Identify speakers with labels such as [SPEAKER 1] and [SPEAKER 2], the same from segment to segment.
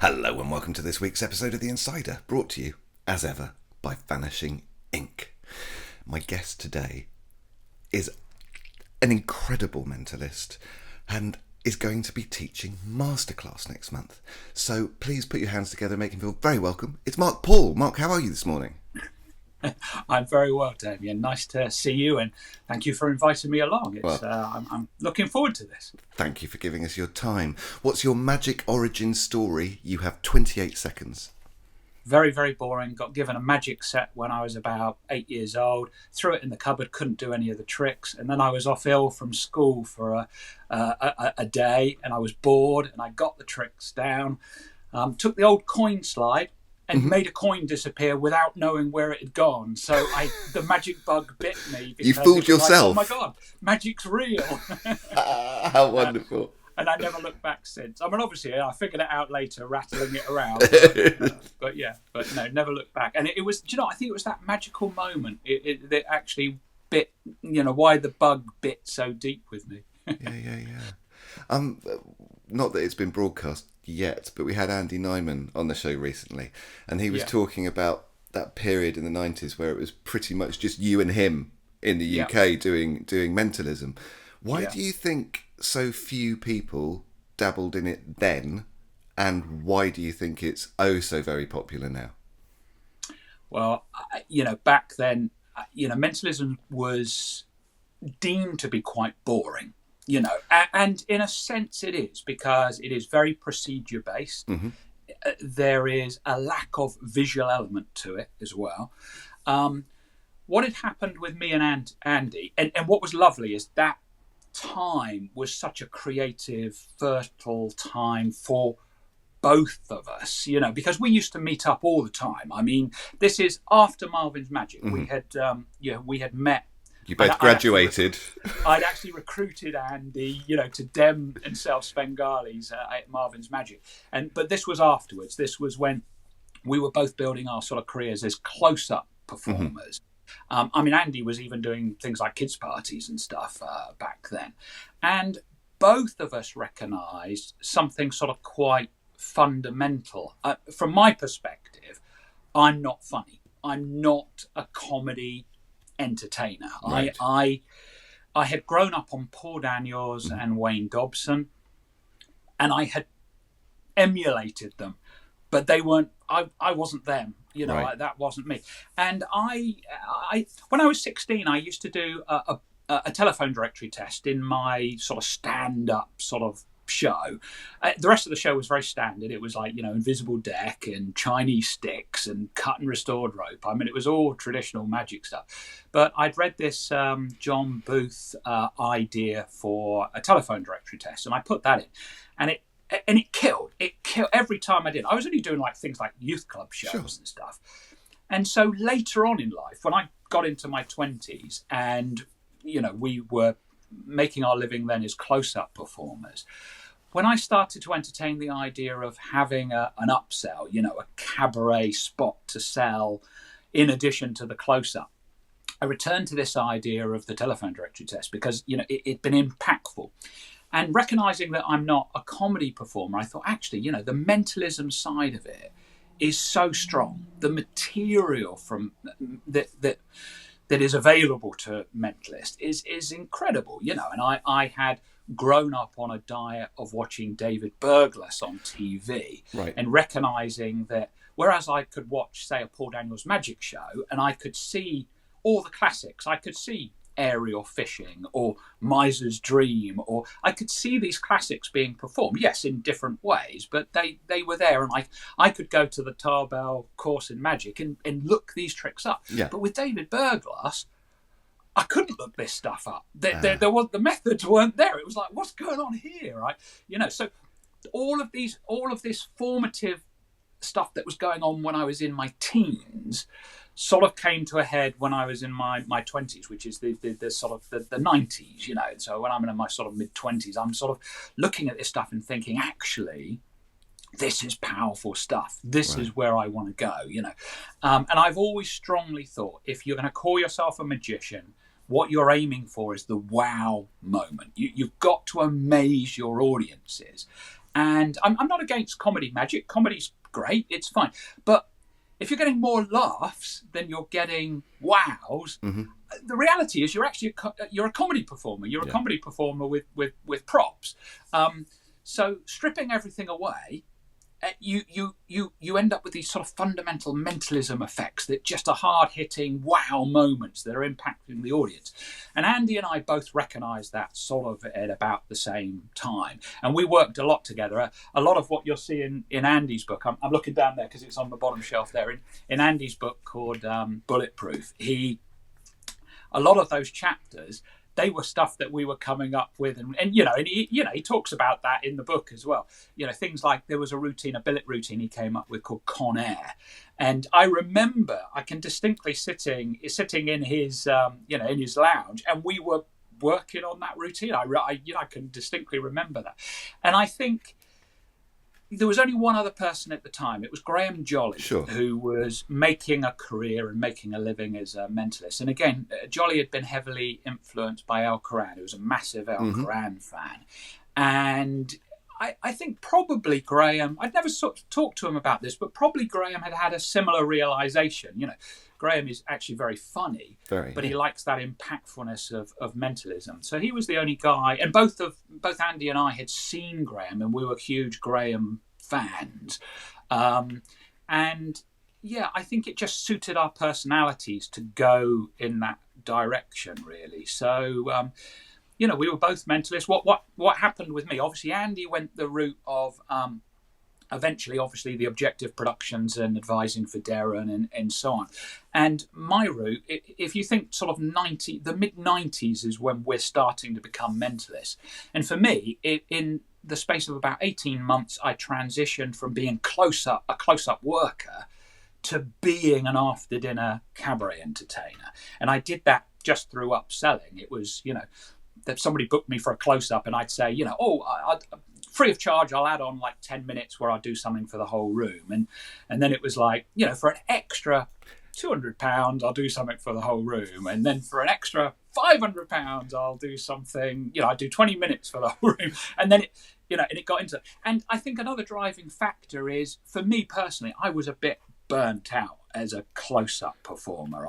[SPEAKER 1] Hello and welcome to this week's episode of The Insider, brought to you, as ever, by Vanishing Inc. My guest today is an incredible mentalist and is going to be teaching masterclass next month. So please put your hands together and make him feel very welcome. It's Marc Paul. Marc, how are you this morning?
[SPEAKER 2] I'm very well, Damien. Nice to see you, and thank you for inviting me along. I'm looking forward to this.
[SPEAKER 1] Thank you for giving us your time. What's your magic origin story? You have 28 seconds.
[SPEAKER 2] Very, very boring. Got given a magic set when I was about 8 years old. Threw it in the cupboard, couldn't do any of the tricks. And then I was off ill from school for a day, and I was bored, and I got the tricks down. Took the old coin slide and made a coin disappear without knowing where it had gone. So the magic bug bit me.
[SPEAKER 1] You fooled yourself.
[SPEAKER 2] Like, oh my God, magic's real.
[SPEAKER 1] How wonderful.
[SPEAKER 2] And I never looked back since. I mean, obviously, I figured it out later, rattling it around. But no, never looked back. And it was, I think it was that magical moment that actually bit, why the bug bit so deep with me.
[SPEAKER 1] Yeah. Not that it's been broadcast yet, but we had Andy Nyman on the show recently, and he was talking about that period in the 90s where it was pretty much just you and him in the UK doing mentalism. Why do you think so few people dabbled in it then, and why do you think it's so very popular now?
[SPEAKER 2] Well, back then, mentalism was deemed to be quite boring. And in a sense it is, because it is very procedure based. Mm-hmm. There is a lack of visual element to it as well. What had happened with me and Andy, and what was lovely is that time was such a creative, fertile time for both of us, because we used to meet up all the time. I mean, this is after Marvin's Magic. Mm-hmm. We had met.
[SPEAKER 1] You both graduated.
[SPEAKER 2] I'd actually recruited Andy, to dem and sell Svengalis at Marvin's Magic. But this was afterwards. This was when we were both building our sort of careers as close-up performers. Mm-hmm. Andy was even doing things like kids' parties and stuff back then. And both of us recognised something sort of quite fundamental. From my perspective, I'm not funny. I'm not a comedy entertainer. Right. I had grown up on Paul Daniels and Wayne Dobson, and I had emulated them, but they weren't. I wasn't them. Right. That wasn't me. And I when I was 16, I used to do a telephone directory test in my sort of stand-up sort of show. The rest of the show was very standard. It was like, invisible deck and Chinese sticks and cut and restored rope. It was all traditional magic stuff. But I'd read this John Booth idea for a telephone directory test, and I put that in, and it killed. It killed every time I did. I was only doing like things like youth club shows and stuff. And so later on in life, when I got into my 20s, and we were making our living then as close-up performers, when I started to entertain the idea of having an upsell, a cabaret spot to sell in addition to the close-up, I returned to this idea of the telephone directory test because, it'd been impactful. And recognising that I'm not a comedy performer, I thought, actually, the mentalism side of it is so strong. The material from that is available to mentalists is incredible, and I had grown up on a diet of watching David Berglas on TV, right, and recognising that whereas I could watch, say, a Paul Daniels Magic show, and I could see all the classics, I could see Aerial Fishing or Miser's Dream, or I could see these classics being performed, yes, in different ways, but they were there, and I could go to the Tarbell course in magic and look these tricks up. Yeah. But with David Berglas, I couldn't look this stuff up. There was, the methods weren't there. It was like, what's going on here, right? So all of this formative stuff that was going on when I was in my teens sort of came to a head when I was in my 20s, which is the sort of the 90s, So when I'm in my sort of mid-20s, I'm sort of looking at this stuff and thinking, actually, this is powerful stuff. This is where I want to go, And I've always strongly thought, if you're going to call yourself a magician, what you're aiming for is the wow moment. You've got to amaze your audiences. And I'm not against comedy magic. Comedy's great, it's fine. But if you're getting more laughs than you're getting wows, the reality is you're actually you're a comedy performer. You're a comedy performer with props. So stripping everything away, you end up with these sort of fundamental mentalism effects that just are hard-hitting wow moments that are impacting the audience. And Andy and I both recognised that sort of at about the same time, and we worked a lot together. A lot of what you're seeing in Andy's book, I'm looking down there because it's on the bottom shelf there. In Andy's book called Bulletproof, a lot of those chapters, they were stuff that we were coming up with, and he talks about that in the book as well. Things like there was a billet routine he came up with called Con Air, and I remember I can distinctly sitting in his in his lounge, and we were working on that routine. I can distinctly remember that, and I think there was only one other person at the time. It was Graham Jolly, who was making a career and making a living as a mentalist. And again, Jolly had been heavily influenced by El Quran. He was a massive El Quran fan. And I think probably Graham, I'd never sort of talked to him about this, but probably Graham had a similar realization. Graham is actually very funny, but he likes that impactfulness of mentalism. So he was the only guy, and both Andy and I had seen Graham, and we were huge Graham fans. And yeah, I think it just suited our personalities to go in that direction, really. So, we were both mentalists. What happened with me? Obviously, Andy went the route of eventually, obviously, the Objective Productions and advising for Darren and so on. And my route, if you think sort of the mid-90s is when we're starting to become mentalists. And for me, in the space of about 18 months, I transitioned from being a close-up worker to being an after-dinner cabaret entertainer. And I did that just through upselling. It was, that somebody booked me for a close-up, and I'd say, free of charge, I'll add on like 10 minutes where I'll do something for the whole room. And then it was like, for an extra £200, I'll do something for the whole room. And then for an extra £500, I'll do something, I do 20 minutes for the whole room. And then and it got into, and I think another driving factor is, for me personally, I was a bit burnt out as a close-up performer.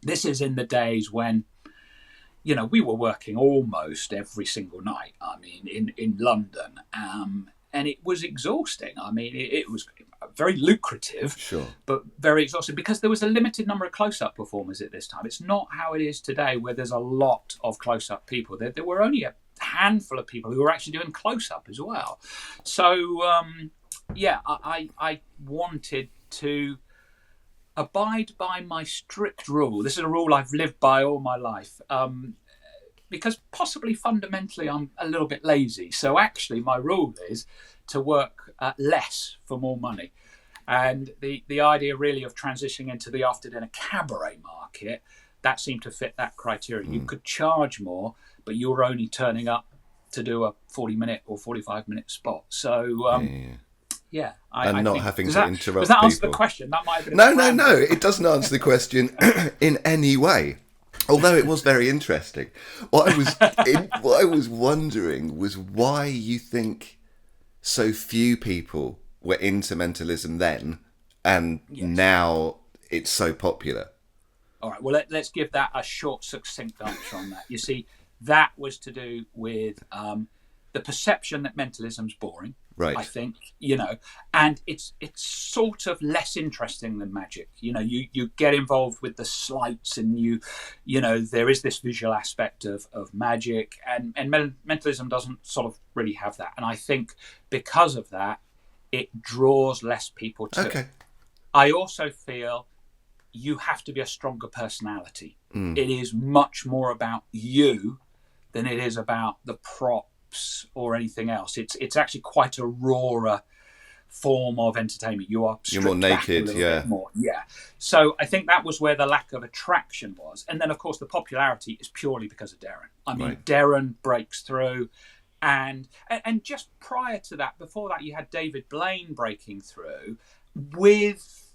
[SPEAKER 2] This is in the days when, we were working almost every single night, in London. And it was exhausting. It was very lucrative, but very exhausting because there was a limited number of close-up performers at this time. It's not how it is today, where there's a lot of close-up people. There were only a handful of people who were actually doing close-up as well. So, I wanted to abide by my strict rule. This is a rule I've lived by all my life. Because possibly fundamentally I'm a little bit lazy. So actually my rule is to work less for more money. And the idea really of transitioning into the after-dinner cabaret market, that seemed to fit that criteria. You could charge more, but you were only turning up to do a 40-minute or 45-minute spot. So, I
[SPEAKER 1] not
[SPEAKER 2] think,
[SPEAKER 1] having to interrupt people.
[SPEAKER 2] Does that answer the question? That might have been
[SPEAKER 1] No, it doesn't answer the question in any way. Although it was very interesting. What I was wondering was why you think so few people were into mentalism then, and now it's so popular.
[SPEAKER 2] All right, well, let's give that a short, succinct answer on that. You see, that was to do with the perception that mentalism's boring.
[SPEAKER 1] Right.
[SPEAKER 2] I think, and it's sort of less interesting than magic. You get involved with the sleights, and there is this visual aspect of magic, and mentalism doesn't sort of really have that. And I think because of that, it draws less people to it. I also feel you have to be a stronger personality. It is much more about you than it is about the prop or anything else. It's actually quite a rawer form of entertainment. You're
[SPEAKER 1] more naked,
[SPEAKER 2] bit more. So I think that was where the lack of attraction was. And then of course the popularity is purely because of Darren. Darren breaks through, and just prior to that, before that, you had David Blaine breaking through with,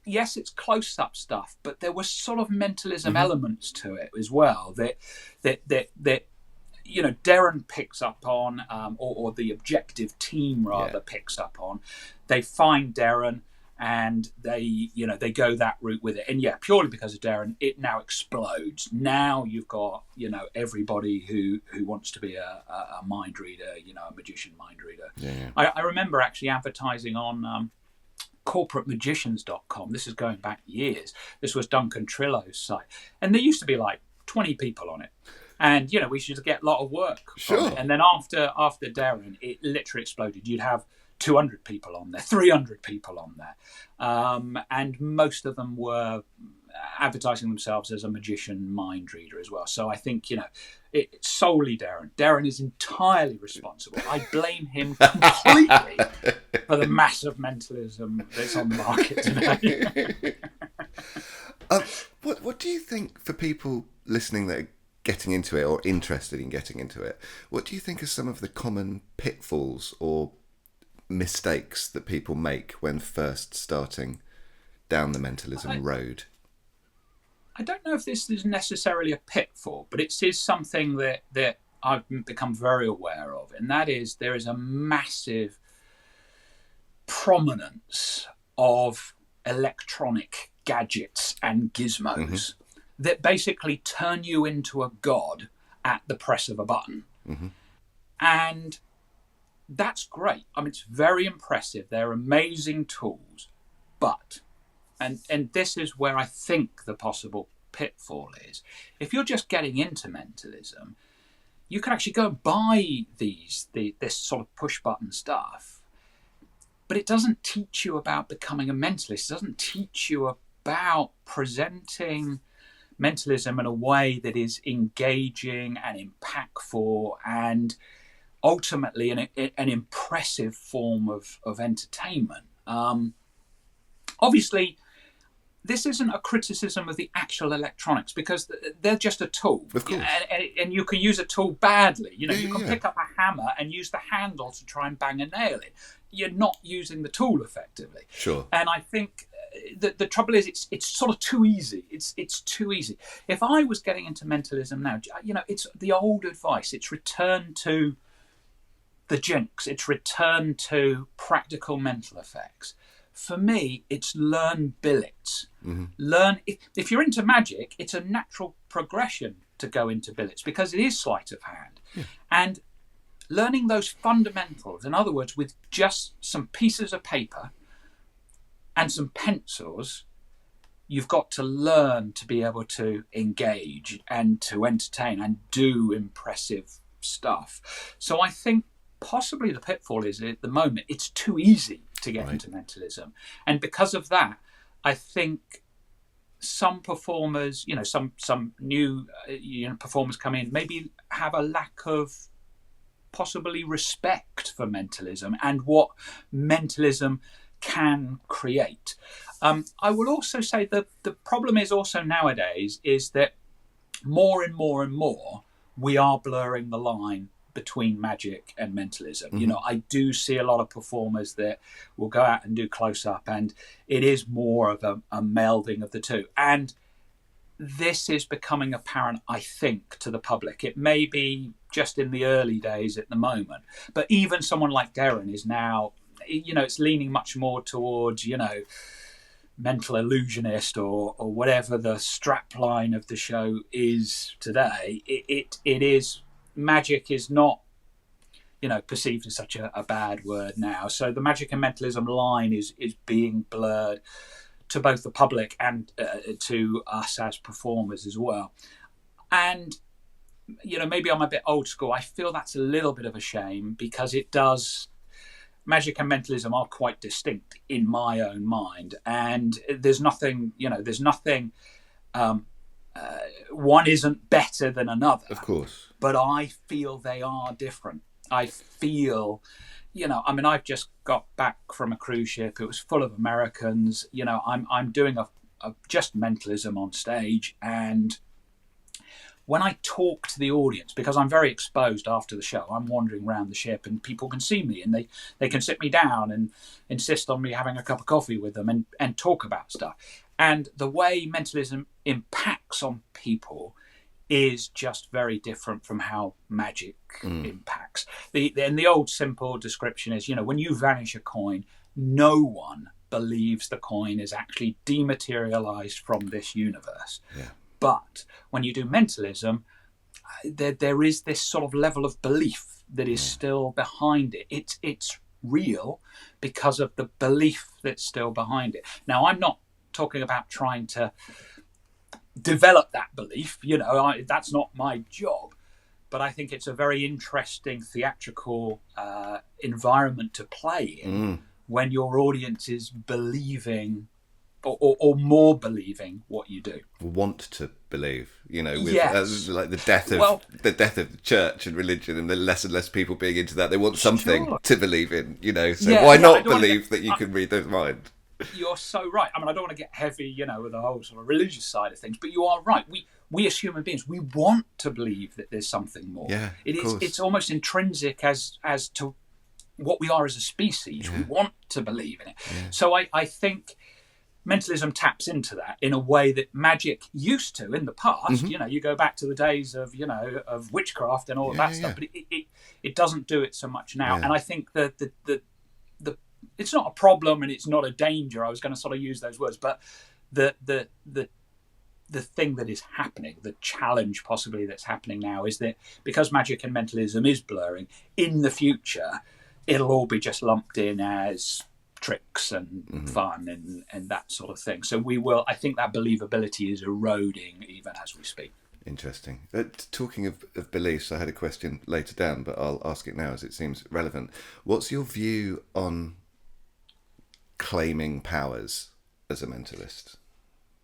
[SPEAKER 2] yes, it's close-up stuff, but there was sort of mentalism elements to it as well that Darren picks up on, or the objective team rather picks up on. They find Darren and they go that route with it. And purely because of Darren, it now explodes. Now you've got, everybody who wants to be a mind reader, a magician mind reader.
[SPEAKER 1] Yeah.
[SPEAKER 2] I remember actually advertising on corporatemagicians.com. This is going back years. This was Duncan Trillo's site. And there used to be like 20 people on it. And, we should get a lot of work.
[SPEAKER 1] Sure.
[SPEAKER 2] And then after Darren, it literally exploded. You'd have 200 people on there, 300 people on there. And most of them were advertising themselves as a magician mind reader as well. So I think, it's solely Darren. Darren is entirely responsible. I blame him completely for the massive mentalism that's on the market today.
[SPEAKER 1] What do you think, for people listening that are getting into it or interested in getting into it, what do you think are some of the common pitfalls or mistakes that people make when first starting down the mentalism road?
[SPEAKER 2] I don't know if this is necessarily a pitfall, but it is something that I've become very aware of, and that is there is a massive prominence of electronic gadgets and gizmos that basically turn you into a god at the press of a button. And that's great. I mean, it's very impressive. They're amazing tools. But, and this is where I think the possible pitfall is, if you're just getting into mentalism, you can actually go and buy this sort of push button stuff, but it doesn't teach you about becoming a mentalist. It doesn't teach you about presenting mentalism in a way that is engaging and impactful and ultimately an impressive form of entertainment. Obviously, this isn't a criticism of the actual electronics, because they're just a tool.
[SPEAKER 1] Of course.
[SPEAKER 2] And you can use a tool badly. You can pick up a hammer and use the handle to try and bang a nail in. You're not using the tool effectively.
[SPEAKER 1] Sure.
[SPEAKER 2] And I think the trouble is it's sort of too easy. It's too easy. If I was getting into mentalism now, it's the old advice. It's return to the jinx. It's return to practical mental effects. For me, it's learn billets. Learn, if you're into magic, it's a natural progression to go into billets because it is sleight of hand. And learning those fundamentals, in other words, with just some pieces of paper and some pencils, you've got to learn to be able to engage and to entertain and do impressive stuff. So I think possibly the pitfall is, at the moment, it's too easy to get into mentalism. And because of that, I think some performers, some new performers come in, maybe have a lack of possibly respect for mentalism and what mentalism can create. I will also say that the problem is also nowadays is that more and more and more we are blurring the line between magic and mentalism. I do see a lot of performers that will go out and do close-up, and it is more of a melding of the two. And this is becoming apparent, I think, to the public. It may be just in the early days at the moment, but even someone like Darren is now, it's leaning much more towards, mental illusionist or whatever the strap line of the show is today. It is, magic is not, perceived as such a bad word now. So the magic and mentalism line is being blurred to both the public and to us as performers as well. And, maybe I'm a bit old school. I feel that's a little bit of a shame because magic and mentalism are quite distinct in my own mind. And there's nothing, one isn't better than another.
[SPEAKER 1] Of course.
[SPEAKER 2] But I feel they are different. I feel, I've just got back from a cruise ship. It was full of Americans. I'm doing a just mentalism on stage, and when I talk to the audience, because I'm very exposed after the show, I'm wandering around the ship and people can see me and they can sit me down and insist on me having a cup of coffee with them and talk about stuff. And the way mentalism impacts on people is just very different from how magic impacts. The old simple description is, when you vanish a coin, no one believes the coin is actually dematerialized from this universe.
[SPEAKER 1] Yeah.
[SPEAKER 2] But when you do mentalism, there is this sort of level of belief that is still behind it. It's real because of the belief that's still behind it. Now, I'm not talking about trying to develop that belief, that's not my job, but I think it's a very interesting theatrical environment to play in when your audience is believing or more believing what you do.
[SPEAKER 1] Want to believe, with
[SPEAKER 2] Yes.
[SPEAKER 1] like the death of the church and religion, and the less and less people being into that. They want something to believe in, So why not believe that you can read their mind?
[SPEAKER 2] You're so right. I mean, I don't want to get heavy, with the whole sort of religious side of things, but you are right. We as human beings, we want to believe that there's something more.
[SPEAKER 1] Yeah,
[SPEAKER 2] it's almost intrinsic as to what we are as a species.
[SPEAKER 1] Yeah.
[SPEAKER 2] We want to believe in it.
[SPEAKER 1] Yeah.
[SPEAKER 2] So I think mentalism taps into that in a way that magic used to in the past. You go back to the days of of witchcraft and all of that stuff, but it doesn't do it so much now. And I think that the it's not a problem and it's not a danger. I was going to sort of use those words, but the thing that is happening, the challenge possibly that's happening now, is that because magic and mentalism is blurring, in the future it'll all be just lumped in as tricks and fun and that sort of thing. So I think that believability is eroding even as we speak.
[SPEAKER 1] Interesting. Talking of beliefs, I had a question later down, but I'll ask it now as it seems relevant. What's your view on claiming powers as a mentalist?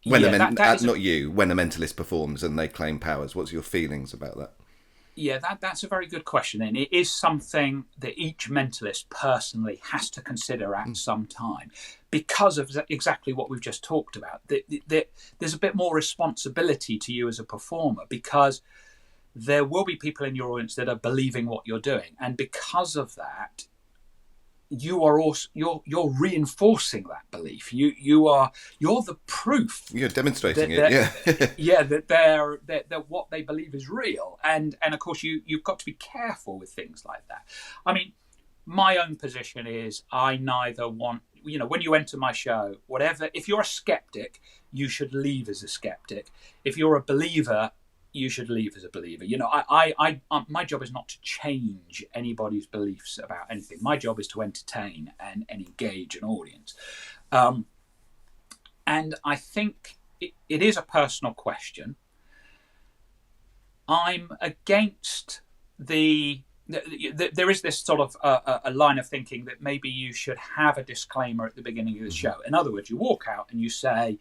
[SPEAKER 1] When when a mentalist performs and they claim powers, what's your feelings about that?
[SPEAKER 2] Yeah, that's a very good question, and it is something that each mentalist personally has to consider at some time, because of exactly what we've just talked about. There's a bit more responsibility to you as a performer, because there will be people in your audience that are believing what you're doing, and because of that, you're reinforcing that belief. You're the proof.
[SPEAKER 1] You're demonstrating it.
[SPEAKER 2] That what they believe is real, and of course you've got to be careful with things like that. I mean, my own position is I neither want, when you enter my show, whatever. If you're a skeptic, you should leave as a skeptic. If you're a believer, you should leave as a believer. My job is not to change anybody's beliefs about anything. My job is to entertain and engage an audience. And I think it is a personal question. I'm against there is this sort of a line of thinking that maybe you should have a disclaimer at the beginning of the show. In other words, you walk out and you say,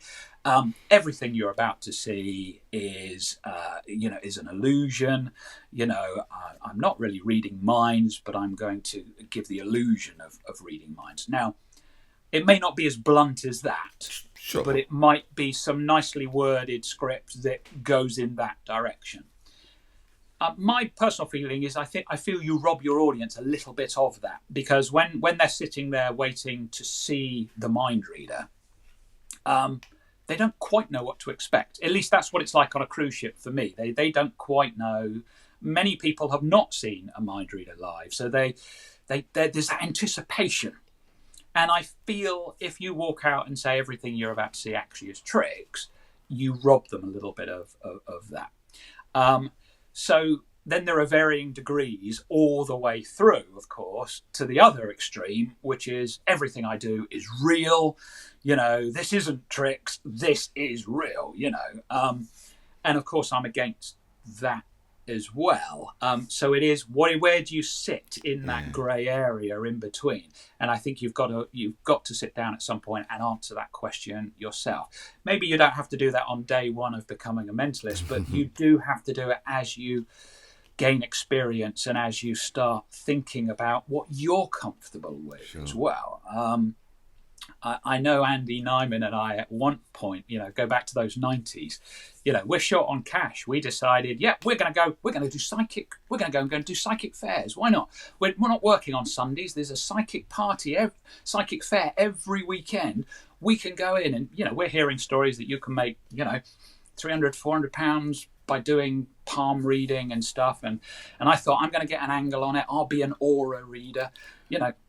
[SPEAKER 2] everything you're about to see is an illusion. I'm not really reading minds, but I'm going to give the illusion of reading minds. Now, it may not be as blunt as that,
[SPEAKER 1] sure,
[SPEAKER 2] but it might be some nicely worded script that goes in that direction. My personal feeling is I feel you rob your audience a little bit of that, because when they're sitting there waiting to see the mind reader, they don't quite know what to expect. At least that's what it's like on a cruise ship for me. They don't quite know. Many people have not seen a mind reader live, so there's that anticipation. And I feel if you walk out and say everything you're about to see actually is tricks, you rob them a little bit of that. So then there are varying degrees all the way through, of course, to the other extreme, which is everything I do is real. This isn't tricks. This is real, and of course I'm against that as well. So it is, where do you sit in that grey area in between? And I think you've got to sit down at some point and answer that question yourself. Maybe you don't have to do that on day one of becoming a mentalist, but you do have to do it as you gain experience and as you start thinking about what you're comfortable with as well. I know Andy Nyman and I at one point, go back to those 90s, we're short on cash. We decided, we're going to do psychic fairs. Why not? We're not working on Sundays. There's a psychic party, psychic fair every weekend. We can go in and, we're hearing stories that you can make, 300, 400 pounds by doing palm reading and stuff. And I thought, I'm going to get an angle on it. I'll be an aura reader.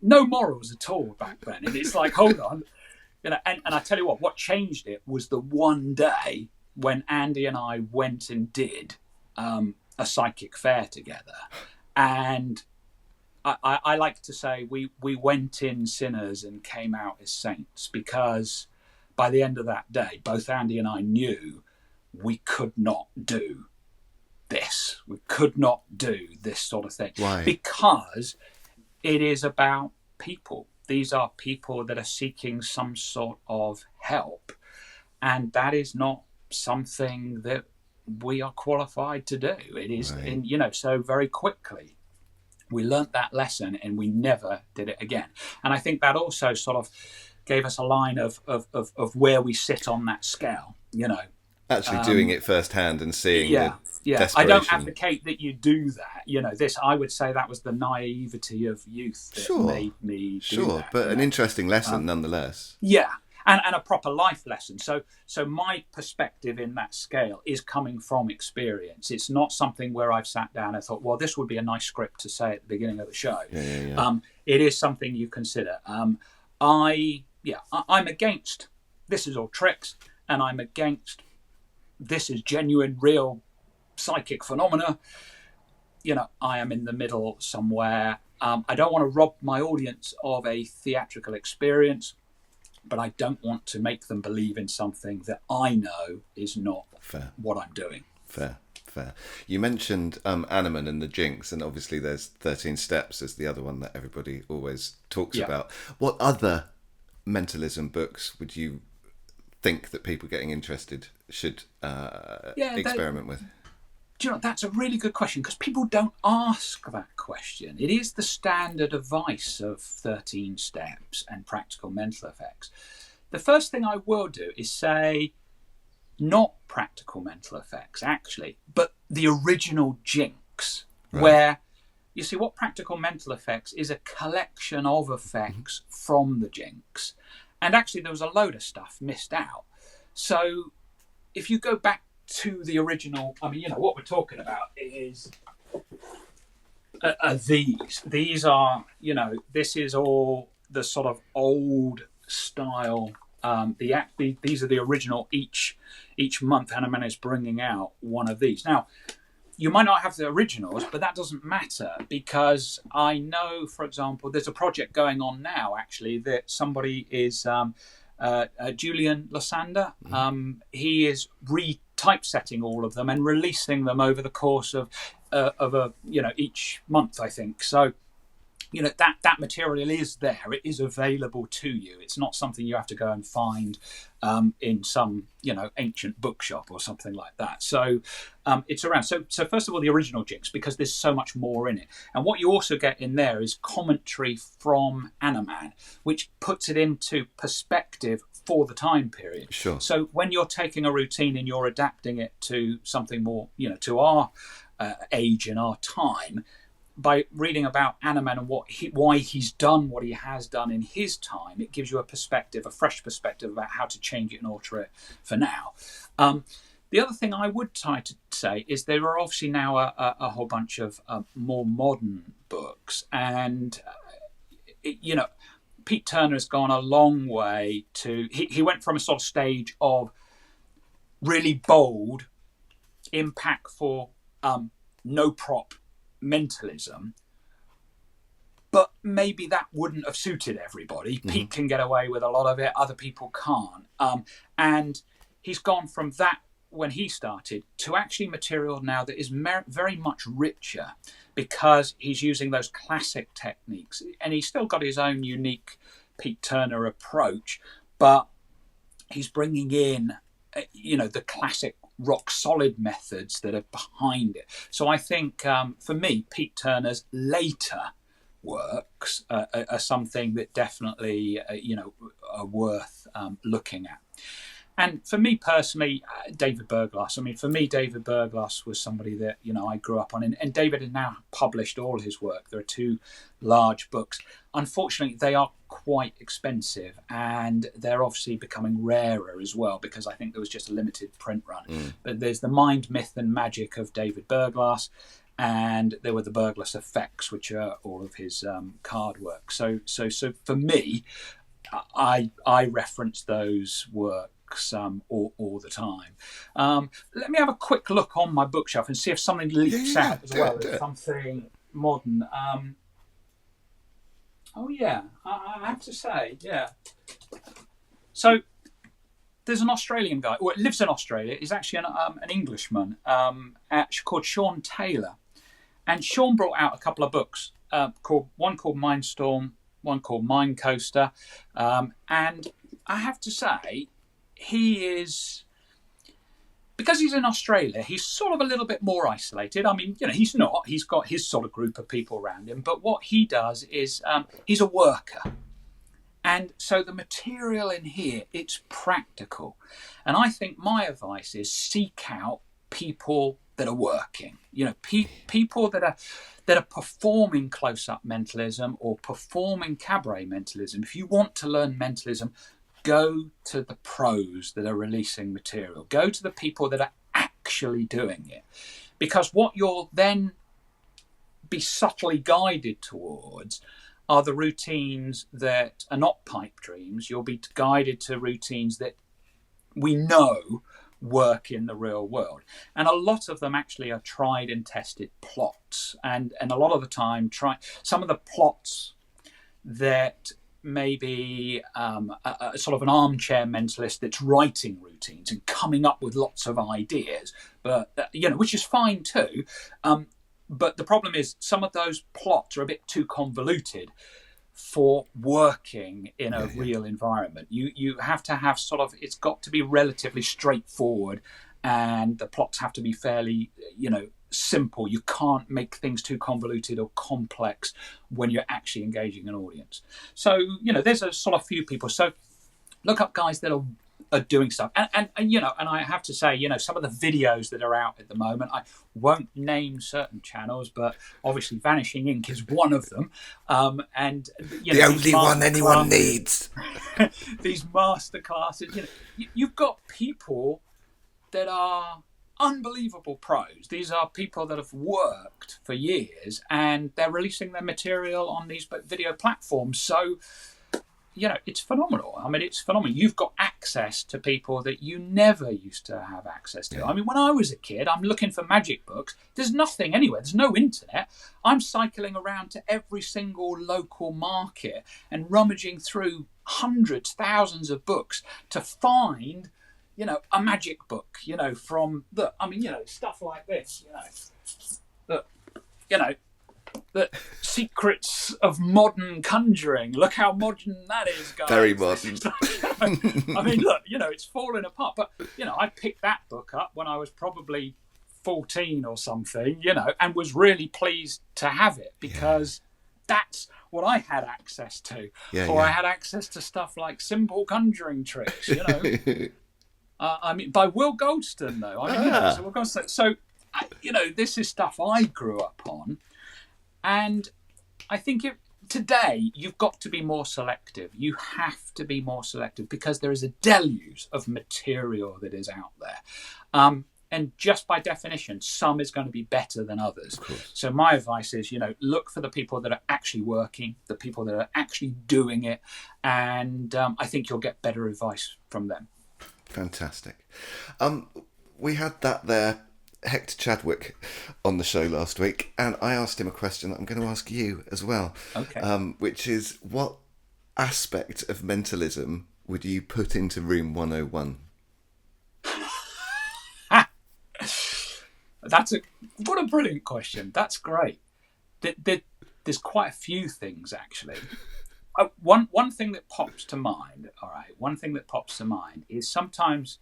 [SPEAKER 2] No morals at all back then. And it's like, hold on. And I tell you what changed it was the one day when Andy and I went and did a psychic fair together. And I like to say we went in sinners and came out as saints, because by the end of that day, both Andy and I knew we could not do this. We could not do this sort of thing.
[SPEAKER 1] Why?
[SPEAKER 2] Because it is about people. These are people that are seeking some sort of help. And that is not something that we are qualified to do. It is, right. So very quickly we learnt that lesson and we never did it again. And I think that also sort of gave us a line of where we sit on that scale,
[SPEAKER 1] Actually doing it firsthand and seeing the desperation.
[SPEAKER 2] I don't advocate that you do that. This, I would say that was the naivety of youth that made me do that.
[SPEAKER 1] But an interesting lesson nonetheless.
[SPEAKER 2] Yeah, and a proper life lesson. So my perspective in that scale is coming from experience. It's not something where I've sat down and thought, well, this would be a nice script to say at the beginning of the show.
[SPEAKER 1] Yeah.
[SPEAKER 2] It is something you consider. I'm against this is all tricks, and I'm against this is genuine, real psychic phenomena. I am in the middle somewhere. I don't want to rob my audience of a theatrical experience, but I don't want to make them believe in something that I know is not what I'm doing.
[SPEAKER 1] Fair. You mentioned Animan and the Jinx, and obviously there's 13 Steps as the other one that everybody always talks about. What other mentalism books would you think that people getting interested should experiment with?
[SPEAKER 2] Do you know, that's a really good question, because people don't ask that question. It is the standard advice of 13 Steps and Practical Mental Effects. The first thing I will do is say not Practical Mental Effects, actually, but the original Jinx, right. Where, you see, what Practical Mental Effects is a collection of effects from the Jinx. And actually there was a load of stuff missed out. So if you go back to the original, what we're talking about is these. These are, this is all the sort of old style. These are the original. Each month, Animan is bringing out one of these. Now, you might not have the originals, but that doesn't matter, because I know, for example, there's a project going on now, actually, that somebody is Julian Lysander. He is re-typesetting all of them and releasing them over the course of each month, I think. So, that material is there. It is available to you. It's not something you have to go and find in some, ancient bookshop or something like that. So it's around. So first of all, the original Jinx, because there's so much more in it. And what you also get in there is commentary from Animan, which puts it into perspective for the time period.
[SPEAKER 1] Sure.
[SPEAKER 2] So when you're taking a routine and you're adapting it to something more, to our age and our time, by reading about Animan and why he's done what he has done in his time, it gives you a fresh perspective about how to change it and alter it for now. The other thing I would try to say is there are obviously now a whole bunch of more modern books, and Pete Turner has gone a long way to. He went from a sort of stage of really bold, impactful, no prop mentalism, but maybe that wouldn't have suited everybody. Pete can get away with a lot of it, other people can't, and he's gone from that when he started to actually material now that is very much richer, because he's using those classic techniques, and he's still got his own unique Pete Turner approach, but he's bringing in the classic rock solid methods that are behind it. So I think for me, Pete Turner's later works are something that definitely are worth looking at. And for me personally, David Berglas. David Berglas was somebody that I grew up on, and David has now published all his work. There are 2 large books. Unfortunately, they are quite expensive, and they're obviously becoming rarer as well, because I think there was just a limited print run. But there's the Mind, Myth and Magic of David Berglas, and there were the Berglas Effects, which are all of his card work. So for me, I reference those works all the time. Let me have a quick look on my bookshelf and see if something leaps out as well. Something modern. Oh yeah, I have to say, yeah. So there's an Australian guy, well, lives in Australia. He's actually an Englishman called Sean Taylor, and Sean brought out a couple of books one called Mindstorm, one called Mind Coaster, and I have to say, he is, because he's in Australia, he's sort of a little bit more isolated. I mean, he's not. He's got his sort of group of people around him. But what he does is he's a worker. And so the material in here, it's practical. And I think my advice is seek out people that are working. People that are performing close-up mentalism or performing cabaret mentalism. If you want to learn mentalism, go to the pros that are releasing material. Go to the people that are actually doing it. Because what you'll then be subtly guided towards are the routines that are not pipe dreams. You'll be guided to routines that we know work in the real world. And a lot of them actually are tried and tested plots. And a lot of the time, some of the plots that maybe a sort of an armchair mentalist that's writing routines and coming up with lots of ideas, but which is fine too. But the problem is some of those plots are a bit too convoluted for working in a real environment. You have to have it's got to be relatively straightforward, and the plots have to be fairly, simple. You can't make things too convoluted or complex when you're actually engaging an audience. So, there's a sort of few people. So look up guys that are doing stuff. And I have to say, some of the videos that are out at the moment, I won't name certain channels, but obviously Vanishing Inc. is one of them. And
[SPEAKER 1] the only one anyone needs.
[SPEAKER 2] These masterclasses, you've got people that are unbelievable pros. These are people that have worked for years, and they're releasing their material on these video platforms. So, it's phenomenal. I mean, it's phenomenal. You've got access to people that you never used to have access to. I mean, when I was a kid, I'm looking for magic books. There's nothing anywhere. There's no internet. I'm cycling around to every single local market and rummaging through hundreds, thousands of books to find a magic book, from stuff like this, the secrets of modern conjuring. Look how modern that is, guys.
[SPEAKER 1] Very modern.
[SPEAKER 2] I mean, look, it's falling apart. But, I picked that book up when I was probably 14 or something, and was really pleased to have it because that's what I had access to. I had access to stuff like simple conjuring tricks, by Will Goldston, though. Will Goldston. So, this is stuff I grew up on. And I think today you've got to be more selective. You have to be more selective because there is a deluge of material that is out there. And just by definition, some is going to be better than others. So my advice is, look for the people that are actually working, the people that are actually doing it. And I think you'll get better advice from them.
[SPEAKER 1] Fantastic. We had that there, Hector Chadwick, on the show last week, and I asked him a question that I'm going to ask you as well.
[SPEAKER 2] Okay.
[SPEAKER 1] Which is, what aspect of mentalism would you put into Room 101?
[SPEAKER 2] What a brilliant question. That's great. There's quite a few things, actually. One thing that pops to mind, one thing that pops to mind is sometimes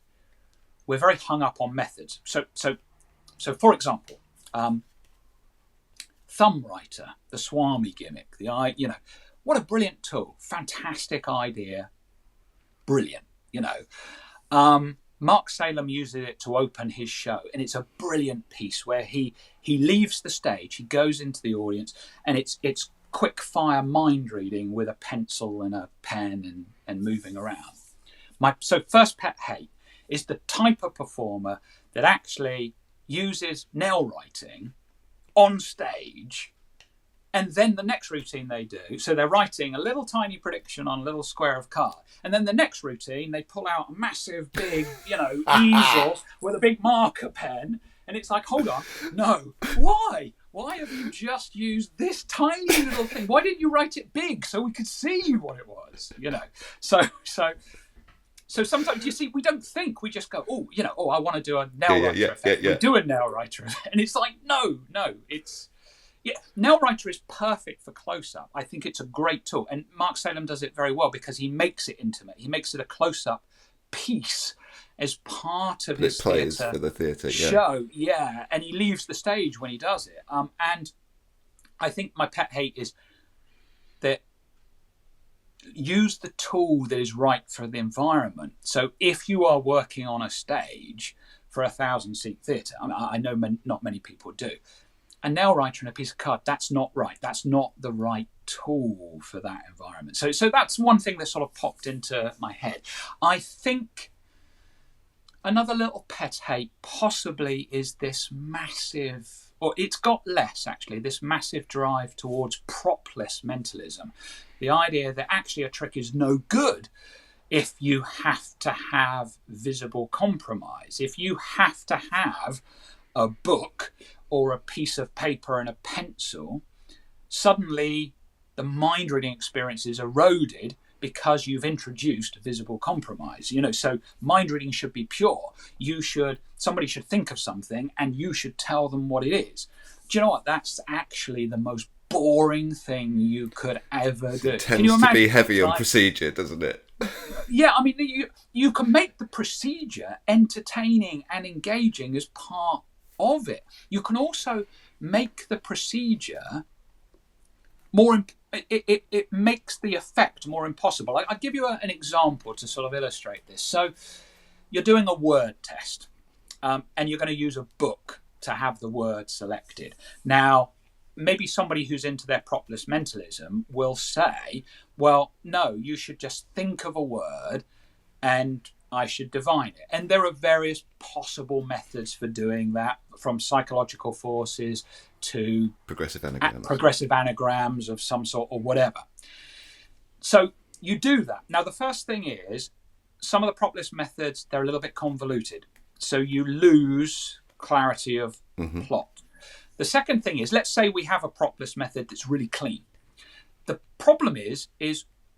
[SPEAKER 2] we're very hung up on methods. So for example, Thumb Writer, the Swami gimmick, what a brilliant tool, fantastic idea, brilliant, Marc Salem uses it to open his show, and it's a brilliant piece where he leaves the stage, he goes into the audience, and it's quick fire mind reading with a pencil and a pen and moving around. So first pet hate is the type of performer that actually uses nail writing on stage, and then the next routine they do, so they're writing a little tiny prediction on a little square of card, and then the next routine they pull out a massive big, easel with a big marker pen, and it's like, hold on, no, why have you just used this tiny little thing? Why didn't you write it big so we could see what it was? So sometimes, you see, we don't think, we just go, I want to do a nail writer effect. We do a nail writer effect. And it's like, no, nail writer is perfect for close-up. I think it's a great tool. And Marc Salem does it very well because he makes it intimate. He makes it a close-up piece as part of his
[SPEAKER 1] theatre for the theatre
[SPEAKER 2] show. Yeah, and he leaves the stage when he does it. And I think my pet hate is that use the tool that is right for the environment. So if you are working on a stage for a 1,000-seat theatre, I know not many people do, a nail writer and a piece of card, that's not right. That's not the right tool for that environment. So that's one thing that sort of popped into my head. I think another little pet hate possibly is this massive, or it's got less actually, this massive drive towards propless mentalism. The idea that actually a trick is no good if you have to have visible compromise. If you have to have a book or a piece of paper and a pencil, suddenly the mind reading experience is eroded because you've introduced visible compromise. So mind reading should be pure. Somebody should think of something and you should tell them what it is. Do you know what? That's actually the most boring thing you could ever do.
[SPEAKER 1] It tends to be heavy on procedure, doesn't it?
[SPEAKER 2] Yeah, I mean, you can make the procedure entertaining and engaging as part of it. You can also make the procedure more. It makes the effect more impossible. I'll give you an example to sort of illustrate this. So you're doing a word test, and you're going to use a book to have the word selected. Now, maybe somebody who's into their propless mentalism will say, well, no, you should just think of a word and I should divine it. And there are various possible methods for doing that, from psychological forces to
[SPEAKER 1] progressive
[SPEAKER 2] anagrams of some sort or whatever. So you do that. Now, the first thing is, some of the propless methods, they're a little bit convoluted. So you lose clarity of plot. The second thing is, let's say we have a propless method that's really clean. The problem is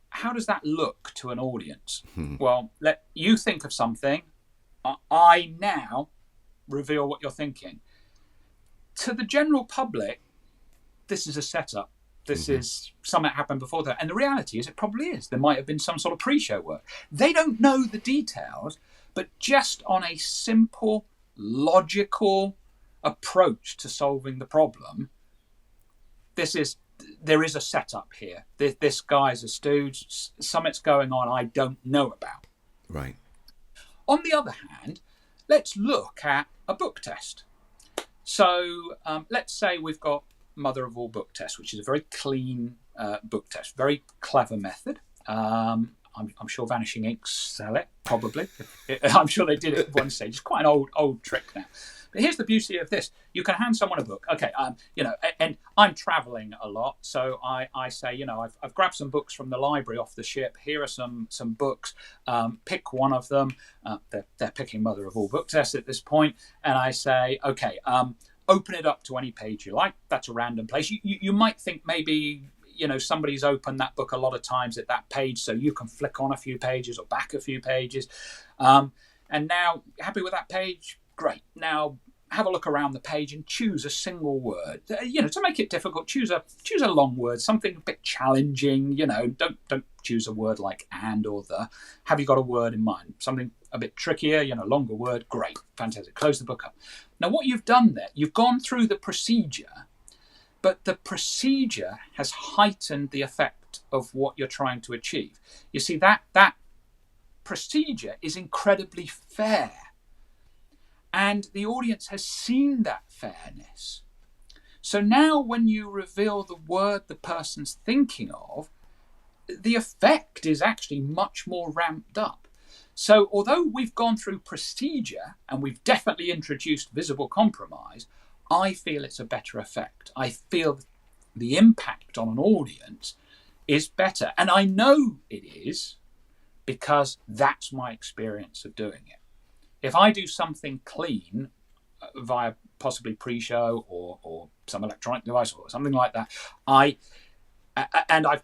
[SPEAKER 2] how does that look to an audience? Well, let you think of something. I now reveal what you're thinking. To the general public, this is a setup. This is something that happened before that. And the reality is, it probably is. There might have been some sort of pre-show work. They don't know the details, but just on a simple, logical approach to solving the problem, there is a setup here. This guy's a stooge. Something's going on I don't know about.
[SPEAKER 1] Right.
[SPEAKER 2] On the other hand, let's look at a book test. So let's say we've got Mother of All book tests, which is a very clean book test, very clever method. I'm sure Vanishing Inc. sell it, probably. I'm sure they did it at one stage. It's quite an old trick now. But here's the beauty of this. You can hand someone a book. Okay, and I'm traveling a lot. So I say, I've grabbed some books from the library off the ship. Here are some books. Pick one of them. They're picking Mother of All book tests at this point. And I say, okay, open it up to any page you like. That's a random place. You might think maybe, somebody's opened that book a lot of times at that page. So you can flick on a few pages or back a few pages. And now, happy with that page? Great. Now have a look around the page and choose a single word. To make it difficult, choose a long word, something a bit challenging. Don't choose a word like and or the. Have you got a word in mind? Something a bit trickier, longer word. Great, fantastic. Close the book up. Now, what you've done there, you've gone through the procedure, but the procedure has heightened the effect of what you're trying to achieve. You see, that procedure is incredibly fair. And the audience has seen that fairness. So now when you reveal the word the person's thinking of, the effect is actually much more ramped up. So although we've gone through procedure and we've definitely introduced visible compromise, I feel it's a better effect. I feel the impact on an audience is better. And I know it is because that's my experience of doing it. If I do something clean via possibly pre-show or some electronic device or something like that, I've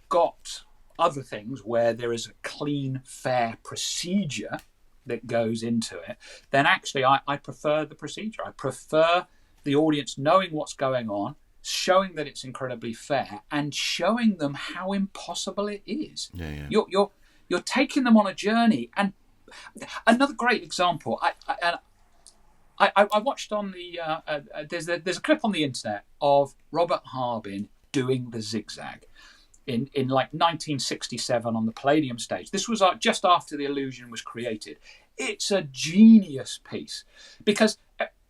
[SPEAKER 2] got other things where there is a clean, fair procedure that goes into it, then actually I prefer the procedure. I prefer the audience knowing what's going on, showing that it's incredibly fair, and showing them how impossible it is.
[SPEAKER 1] Yeah.
[SPEAKER 2] You're taking them on a journey. And another great example, I watched on the there's a clip on the internet of Robert Harbin doing the zigzag in like 1967 on the Palladium stage. This was just after the illusion was created. It's a genius piece because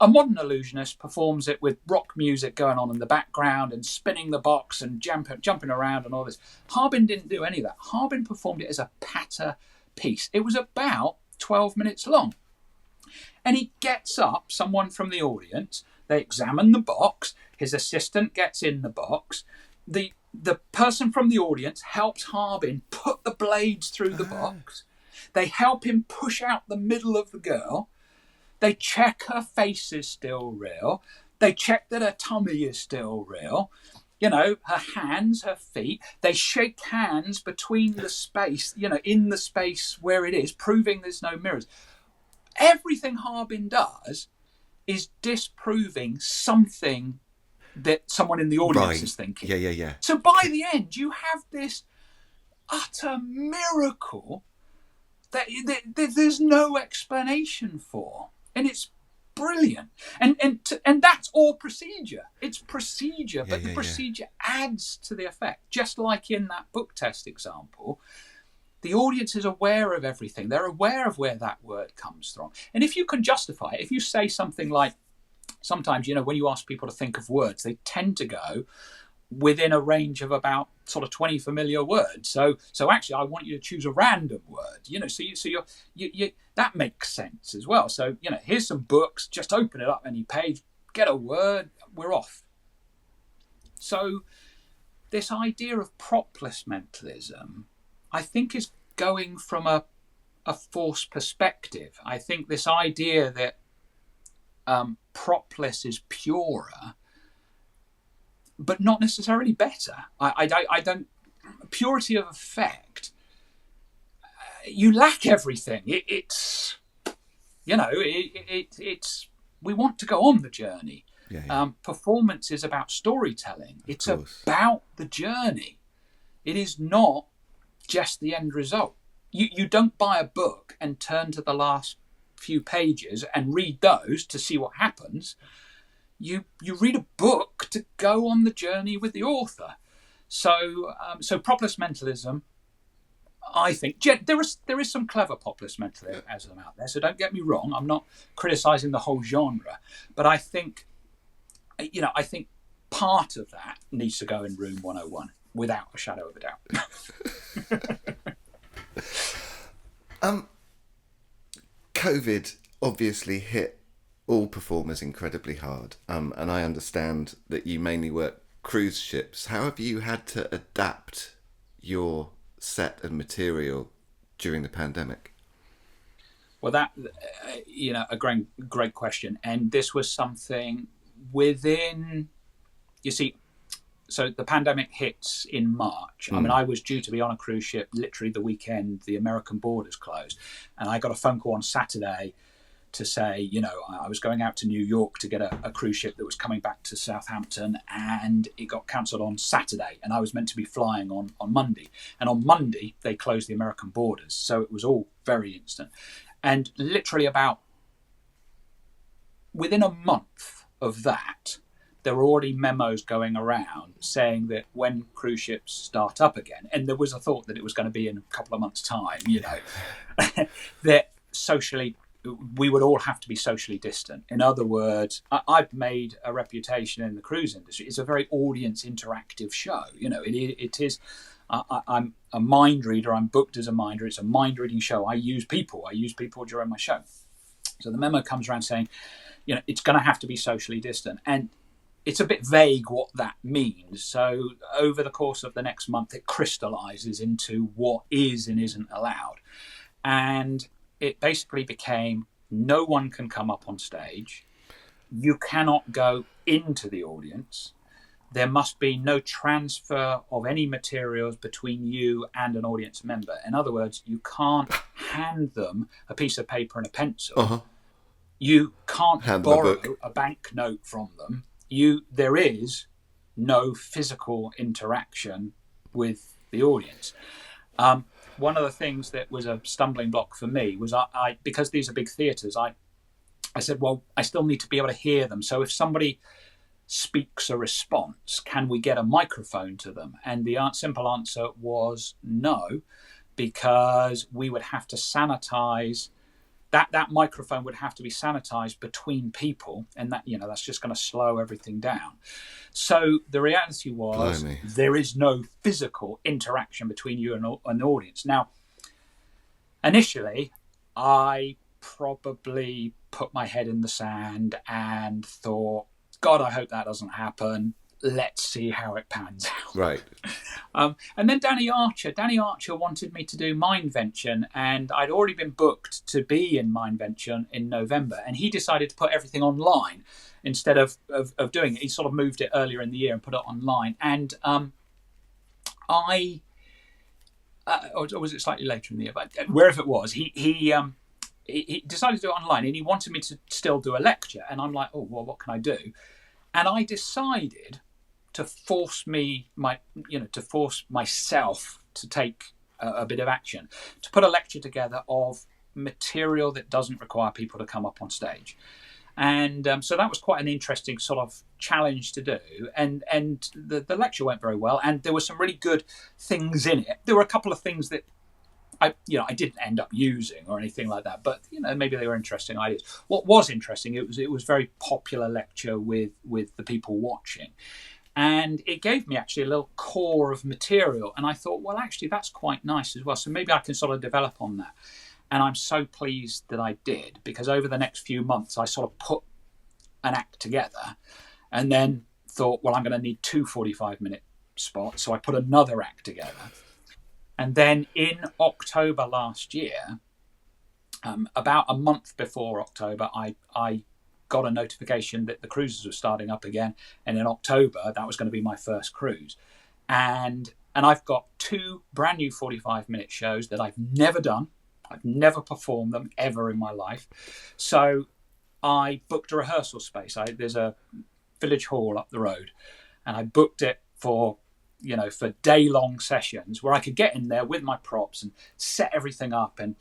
[SPEAKER 2] a modern illusionist performs it with rock music going on in the background and spinning the box and jumping around and all this. Harbin didn't do any of that. Harbin performed it as a patter piece. It was about 12 minutes long. And he gets up, someone from the audience, they examine the box, his assistant gets in the box, the person from the audience helps Harbin put the blades through the box, they help him push out the middle of the girl, they check her face is still real, they check that her tummy is still real, her hands, her feet, they shake hands between the space, in the space where it is, proving there's no mirrors. Everything Harbin does is disproving something that someone in the audience is thinking.
[SPEAKER 1] Yeah.
[SPEAKER 2] So by the end, you have this utter miracle that there's no explanation for, and it's brilliant. And that's all procedure. It's procedure, but the procedure adds to the effect. Just like in that book test example. The audience is aware of everything. They're aware of where that word comes from. And if you can justify it, if you say something like, sometimes, when you ask people to think of words, they tend to go within a range of about sort of 20 familiar words. So actually, I want you to choose a random word, so you that makes sense as well. So, here's some books, just open it up any page, get a word, we're off. So this idea of propless mentalism, I think, is going from a false perspective. I think this idea that propless is purer, but not necessarily better. I don't. Purity of effect. You lack everything. It's we want to go on the journey. Performance is about storytelling. It's about the journey. It is not just the end result. You don't buy a book and turn to the last few pages and read those to see what happens. You read a book to go on the journey with the author. So propless mentalism, I think there is some clever propless mentalism out there. So don't get me wrong. I'm not criticizing the whole genre, but I think part of that needs to go in Room 101 without a shadow of a doubt.
[SPEAKER 1] COVID obviously hit all performers incredibly hard, and I understand that you mainly work cruise ships. How have you had to adapt your set and material during the pandemic?
[SPEAKER 2] Well, that a great question, and this was something within. You see, so the pandemic hits in March. I mean, I was due to be on a cruise ship literally the weekend the American borders closed, and I got a phone call on Saturday to say, I was going out to New York to get a cruise ship that was coming back to Southampton, and it got cancelled on Saturday, and I was meant to be flying on Monday. And on Monday, they closed the American borders. So it was all very instant. And literally within a month of that, there were already memos going around saying that when cruise ships start up again, and there was a thought that it was going to be in a couple of months' time, that socially we would all have to be socially distant. In other words, I've made a reputation in the cruise industry. It's a very audience interactive show. It is. I'm a mind reader. I'm booked as a mind reader. It's a mind reading show. I use people during my show. So the memo comes around saying, it's going to have to be socially distant. And it's a bit vague what that means. So over the course of the next month, it crystallizes into what is and isn't allowed. And it basically became no one can come up on stage. You cannot go into the audience. There must be no transfer of any materials between you and an audience member. In other words, you can't hand them a piece of paper and a pencil.
[SPEAKER 1] Uh-huh.
[SPEAKER 2] You can't borrow
[SPEAKER 1] a
[SPEAKER 2] banknote from them. There is no physical interaction with the audience. One of the things that was a stumbling block for me was I because these are big theatres, I said, well, I still need to be able to hear them. So if somebody speaks a response, can we get a microphone to them? And the simple answer was no, because we would have to sanitize. That microphone would have to be sanitized between people, and that's just going to slow everything down. So the reality was there is no physical interaction between you and an audience. Now, initially, I probably put my head in the sand and thought, God, I hope that doesn't happen. Let's see how it pans out.
[SPEAKER 1] Right.
[SPEAKER 2] And then Danny Archer wanted me to do Mindvention, and I'd already been booked to be in Mindvention in November, and he decided to put everything online instead of doing it. He sort of moved it earlier in the year and put it online. And or was it slightly later in the year? But wherever it was, he decided to do it online, and he wanted me to still do a lecture. And I'm like, oh, well, what can I do? And I decided to force myself to take a bit of action, to put a lecture together of material that doesn't require people to come up on stage. And so that was quite an interesting sort of challenge to do. And the lecture went very well. And there were some really good things in it. There were a couple of things that I didn't end up using or anything like that, but maybe they were interesting ideas. What was interesting, it was very popular lecture with the people watching. And it gave me actually a little core of material. And I thought, well, actually, that's quite nice as well. So maybe I can sort of develop on that. And I'm so pleased that I did, because over the next few months, I sort of put an act together and then thought, well, I'm going to need 2 45-minute spots. So I put another act together. And then in October last year, about a month before October, I got a notification that the cruises were starting up again. And in October, that was going to be my first cruise. And I've got 2 brand new 45-minute shows that I've never done. I've never performed them ever in my life. So I booked a rehearsal space. There's a village hall up the road, and I booked it for day-long sessions where I could get in there with my props and set everything up. And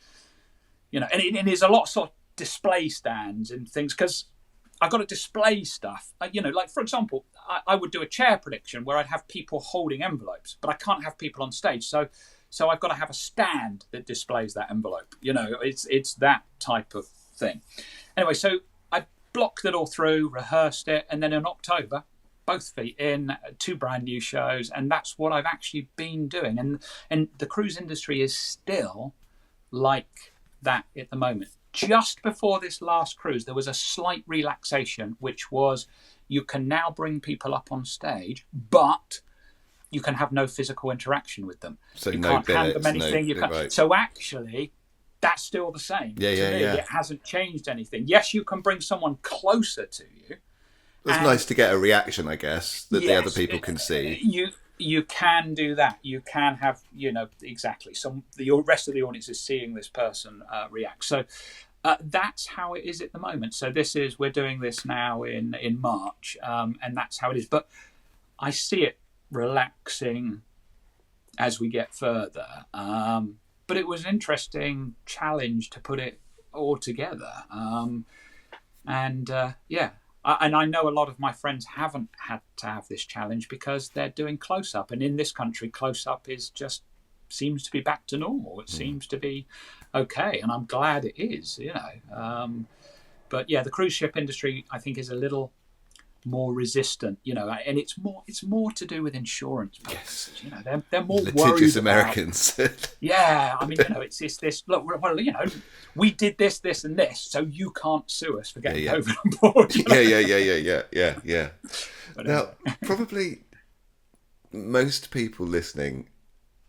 [SPEAKER 2] and there's a lot of sort of display stands and things, because I've got to display stuff. Like, for example, I would do a chair prediction where I'd have people holding envelopes, but I can't have people on stage. So I've got to have a stand that displays that envelope. It's that type of thing. Anyway, so I blocked it all through, rehearsed it, and then in October, both feet in, 2 brand new shows, and that's what I've actually been doing. And the cruise industry is still like that at the moment. Just before this last cruise, there was a slight relaxation, which was you can now bring people up on stage, but you can have no physical interaction with them.
[SPEAKER 1] So
[SPEAKER 2] you
[SPEAKER 1] no
[SPEAKER 2] can't hand them anything.
[SPEAKER 1] Right.
[SPEAKER 2] So actually, that's still the same.
[SPEAKER 1] Yeah.
[SPEAKER 2] It hasn't changed anything. Yes, you can bring someone closer to you.
[SPEAKER 1] It's nice to get a reaction, I guess, that the other people can see.
[SPEAKER 2] You can do that. You can have, exactly. The rest of the audience is seeing this person react. So that's how it is at the moment. So we're doing this now in March, and that's how it is. But I see it relaxing as we get further. But it was an interesting challenge to put it all together. And I know a lot of my friends haven't had to have this challenge because they're doing close-up. And in this country, close-up seems to be back to normal. It seems to be okay, and I'm glad it is. But yeah, the cruise ship industry, I think, is a little more resistant, and it's more to do with insurance policies.
[SPEAKER 1] Yes.
[SPEAKER 2] They're more
[SPEAKER 1] Litigious
[SPEAKER 2] worried
[SPEAKER 1] Americans.
[SPEAKER 2] about. Yeah, I mean, it's this. Look, well, we did this, and this, so you can't sue us for getting COVID on board.
[SPEAKER 1] Yeah. Now, probably most people listening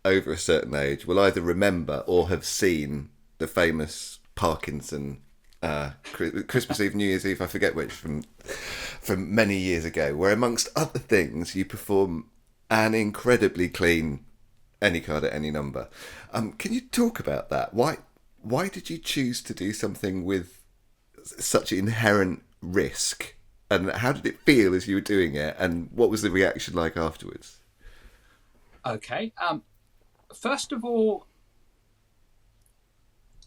[SPEAKER 1] over a certain age will either remember or have seen the famous Parkinson Christmas Eve, New Year's Eve, I forget which, from many years ago, where amongst other things you perform an incredibly clean any card at any number. Can you talk about that? Why did you choose to do something with such inherent risk? And how did it feel as you were doing it? And what was the reaction like afterwards?
[SPEAKER 2] Okay. First of all,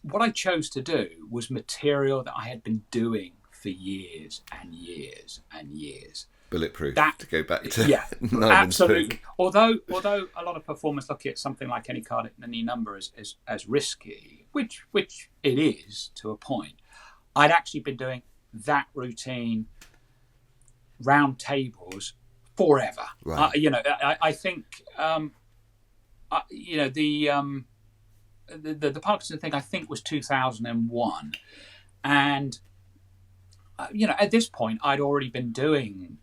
[SPEAKER 2] what I chose to do was material that I had been doing for years and years and years.
[SPEAKER 1] Bulletproof, to go back to
[SPEAKER 2] absolutely. Although a lot of performers look at something like any card at any number as risky, which it is to a point, I'd actually been doing that routine, round tables, forever.
[SPEAKER 1] Right.
[SPEAKER 2] I think the Parkinson thing, I think, was 2001, and at this point I'd already been doing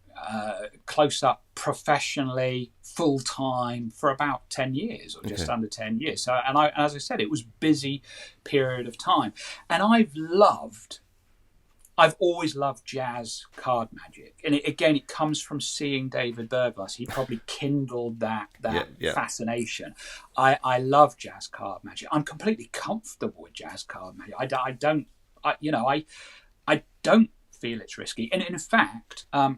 [SPEAKER 2] close up professionally full time for about 10 years or just under 10 years. So, and as I said, it was busy period of time, and I've always loved jazz card magic, and it comes from seeing David Berglas. He probably kindled that fascination. I love jazz card magic. I'm completely comfortable with jazz card magic. I don't feel it's risky, and in fact, I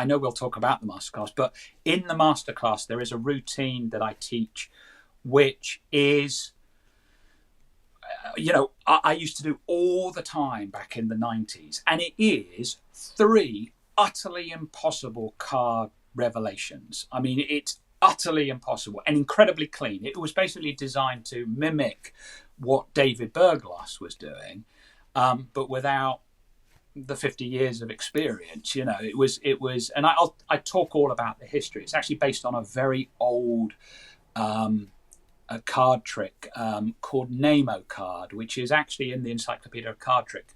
[SPEAKER 2] know we'll talk about the masterclass, but in the masterclass there is a routine that I teach, which is, I used to do all the time back in the 90s, and it is 3 utterly impossible card revelations. I mean, it's utterly impossible and incredibly clean. It was basically designed to mimic what David Berglas was doing, but without the 50 years of experience. It was, and I talk all about the history. It's actually based on a very old a card trick called Nemo card, which is actually in the Encyclopedia of Card Tricks,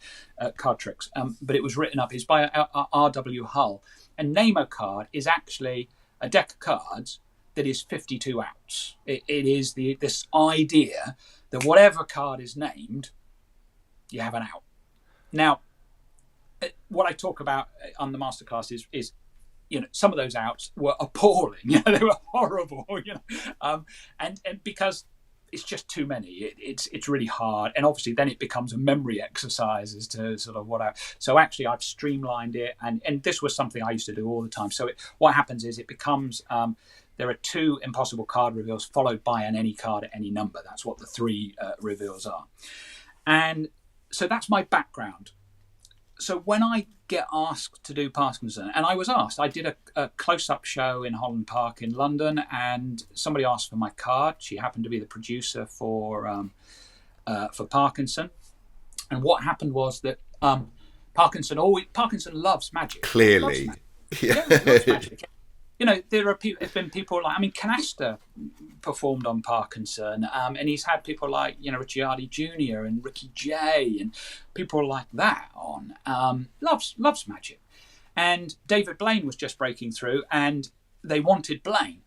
[SPEAKER 2] but it was written up. It's by R.W. Hull, and Nemo card is actually a deck of cards that is 52 outs. It is this idea that whatever card is named, you have an out. Now, what I talk about on the masterclass is some of those outs were appalling. They were horrible. And because it's just too many. It's really hard, and obviously then it becomes a memory exercise as to sort of what I. So actually, I've streamlined it, and this was something I used to do all the time. So what happens is it becomes there are 2 impossible card reveals followed by an any card at any number. That's what the 3 reveals are, and so that's my background. So when I get asked to do Parkinson, and I was asked, I did a close-up show in Holland Park in London, and somebody asked for my card. She happened to be the producer for Parkinson, and what happened was that Parkinson loves magic.
[SPEAKER 1] Clearly,
[SPEAKER 2] loves magic. Loves magic. There's been people like, Canasta performed on Parkinson, and he's had people like, Ricciardi Jr. and Ricky Jay and people like that on. Loves magic. And David Blaine was just breaking through, and they wanted Blaine.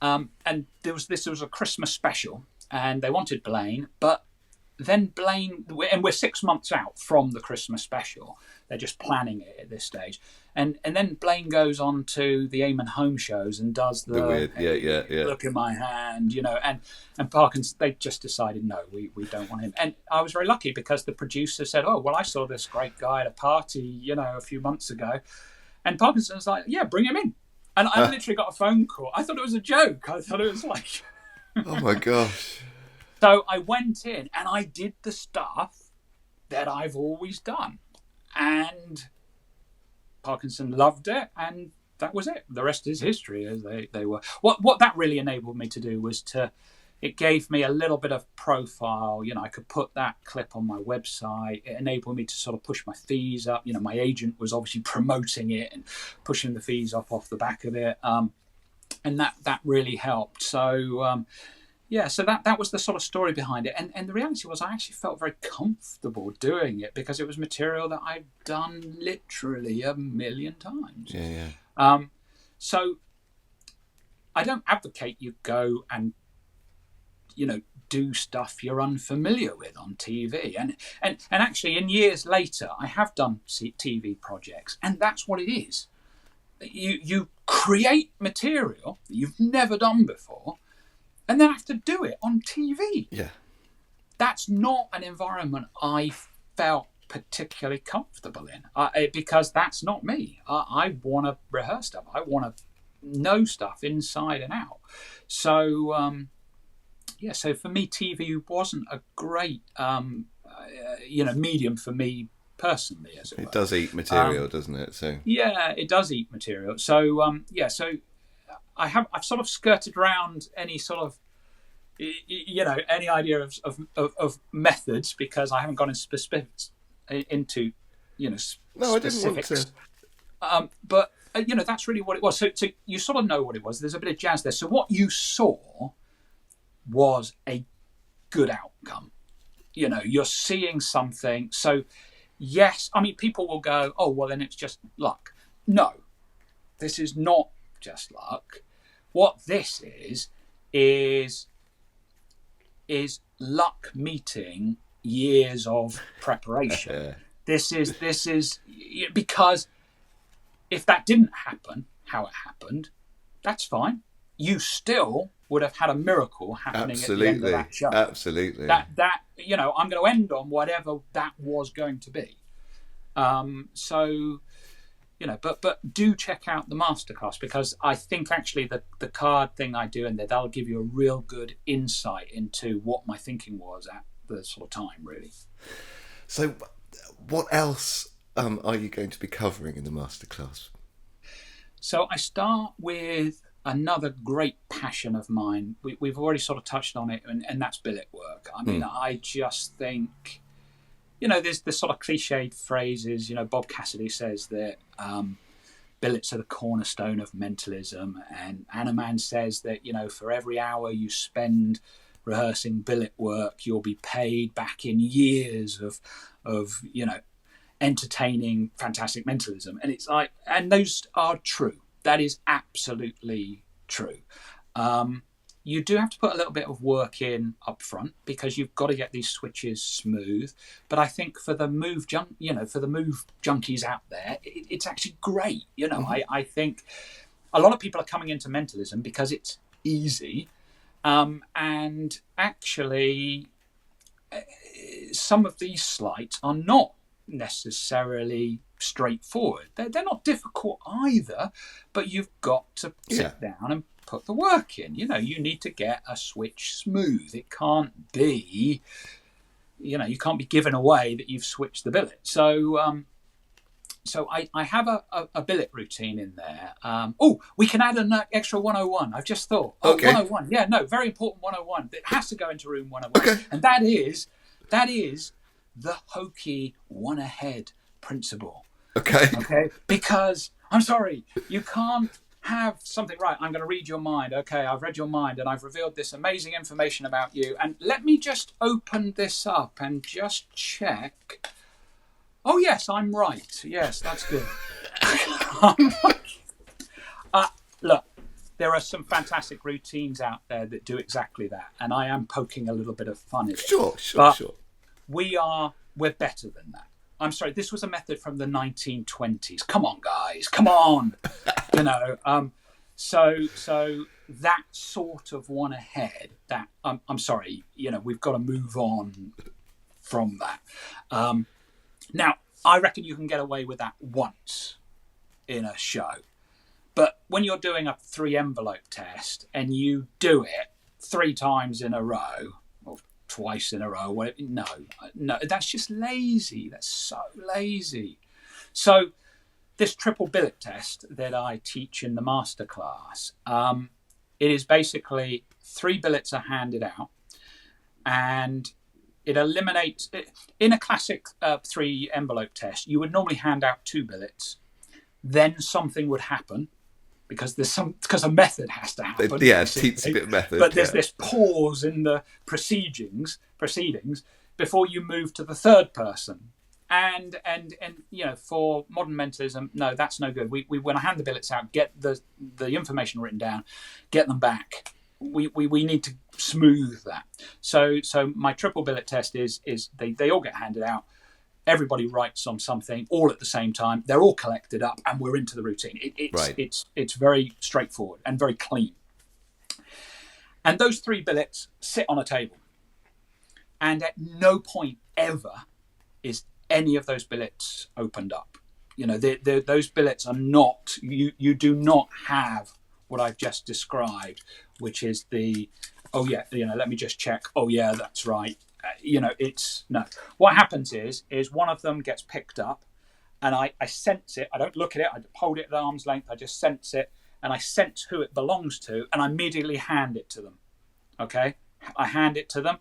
[SPEAKER 2] And this was a Christmas special, and they wanted Blaine, but then Blaine, and we're 6 months out from the Christmas special. They're just planning it at this stage. And then Blaine goes on to the Eamon Home shows and does the
[SPEAKER 1] weird,
[SPEAKER 2] look in my hand, and Parkinson, they just decided, no, we don't want him. And I was very lucky because the producer said, oh, well, I saw this great guy at a party, a few months ago. And Parkinson was like, yeah, bring him in. And I literally got a phone call. I thought it was a joke. I thought it was like...
[SPEAKER 1] Oh, my gosh.
[SPEAKER 2] So I went in and I did the stuff that I've always done. And Parkinson loved it, and that was it. The rest is history, as they were. What that really enabled me to do was to it gave me a little bit of profile. I could put that clip on my website. It enabled me to sort of push my fees up. My agent was obviously promoting it and pushing the fees up off the back of it. And that really helped. So, so that was the sort of story behind it. And the reality was I actually felt very comfortable doing it because it was material that I'd done literally a million times.
[SPEAKER 1] Yeah.
[SPEAKER 2] So I don't advocate you go and, do stuff you're unfamiliar with on TV. And actually, in years later, I have done TV projects, and that's what it is. You create material that you've never done before, and then have to do it on TV.
[SPEAKER 1] Yeah.
[SPEAKER 2] That's not an environment I felt particularly comfortable in because that's not me. I want to rehearse stuff. I want to know stuff inside and out. So, so for me, TV wasn't a great, medium for me personally. As it were.
[SPEAKER 1] Does eat material, doesn't it? So
[SPEAKER 2] yeah, it does eat material. So so I've sort of skirted around any sort of any idea of methods because I haven't gone into specifics.
[SPEAKER 1] No, I didn't want to.
[SPEAKER 2] But that's really what it was. So you sort of know what it was. There's a bit of jazz there. So what you saw was a good outcome. You're seeing something. So yes, I mean, people will go, oh, well, then it's just luck. No, this is not just luck. What this is luck meeting years of preparation. This is because if that didn't happen, how it happened, that's fine. You still would have had a miracle happening at the end of that show.
[SPEAKER 1] Absolutely.
[SPEAKER 2] That I'm going to end on whatever that was going to be. But do check out the masterclass because I think actually the card thing I do in there, that'll give you a real good insight into what my thinking was at the sort of time, really.
[SPEAKER 1] So what else are you going to be covering in the masterclass?
[SPEAKER 2] So I start with another great passion of mine. We've already sort of touched on it, and that's billet work. I mean, I just think, there's the sort of cliched phrases. Bob Cassidy says that billets are the cornerstone of mentalism, and Annaman says that for every hour you spend rehearsing billet work, you'll be paid back in years of entertaining fantastic mentalism. And it's like, and those are true. That is absolutely true. You do have to put a little bit of work in up front because you've got to get these switches smooth. But I think for the move junkies out there, it's actually great. I think a lot of people are coming into mentalism because it's easy, and actually, some of these sleights are not necessarily straightforward. They're not difficult either, but you've got to sit down and put the work in. You need to get a switch smooth. It can't be, you can't be given away that you've switched the billet. So I have a billet routine in there. We can add an extra 101. I've just thought.
[SPEAKER 1] Okay.
[SPEAKER 2] 101. Yeah, no, very important 101. It has to go into room 101.
[SPEAKER 1] Okay.
[SPEAKER 2] And that is the hokey one ahead principle.
[SPEAKER 1] Okay.
[SPEAKER 2] Because I'm sorry, you can't have something right. I'm going to read your mind. Okay, I've read your mind and I've revealed this amazing information about you. And let me just open this up and just check. Oh yes, I'm right. Yes, that's good. Look, there are some fantastic routines out there that do exactly that, and I am poking a little bit of fun at it.
[SPEAKER 1] Sure.
[SPEAKER 2] We're better than that. I'm sorry, this was a method from the 1920s. Come on, guys, come on. So that sort of one ahead. That I'm sorry, we've got to move on from that. Now, I reckon you can get away with that once in a show. But when you're doing a 3-envelope test and you do it 3 times in a row, or twice in a row, whatever, no, that's just lazy. That's so lazy. So this triple billet test that I teach in the masterclass, it is basically 3 billets are handed out, and it eliminates. In a classic 3 envelope test, you would normally hand out 2 billets. Then something would happen because a method has to happen.
[SPEAKER 1] Yeah, teensy bit method.
[SPEAKER 2] But there's this pause in the proceedings before you move to the third person. And for modern mentalism, no, that's no good. We when I hand the billets out, get the information written down, get them back. We need to smooth that. So my triple billet test is they all get handed out. Everybody writes on something all at the same time. They're all collected up, and we're into the routine. It's very straightforward and very clean. And those 3 billets sit on a table, and at no point ever is any of those billets opened up. Those billets are not. You do not have what I've just described, which is let me just check. Oh yeah, that's right. It's no. What happens is one of them gets picked up, and I sense it. I don't look at it. I hold it at arm's length. I just sense it, and I sense who it belongs to, and I immediately hand it to them. Okay, I hand it to them.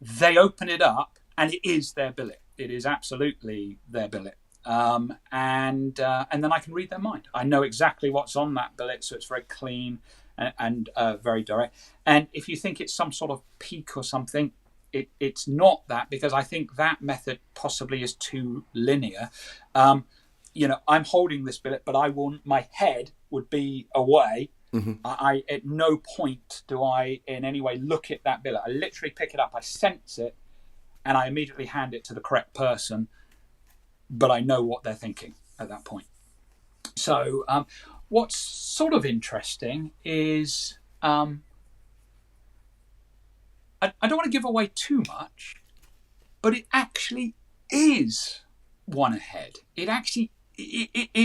[SPEAKER 2] They open it up, and it is their billet. It is absolutely their billet. And then I can read their mind. I know exactly what's on that billet, so it's very clean and very direct. And if you think it's some sort of peak or something, it's not that, because I think that method possibly is too linear. I'm holding this billet, but my head would be away.
[SPEAKER 1] Mm-hmm.
[SPEAKER 2] I at no point do I in any way look at that billet. I literally pick it up, I sense it, and I immediately hand it to the correct person, but I know what they're thinking at that point. So what's sort of interesting is I don't want to give away too much, but it actually is one ahead. It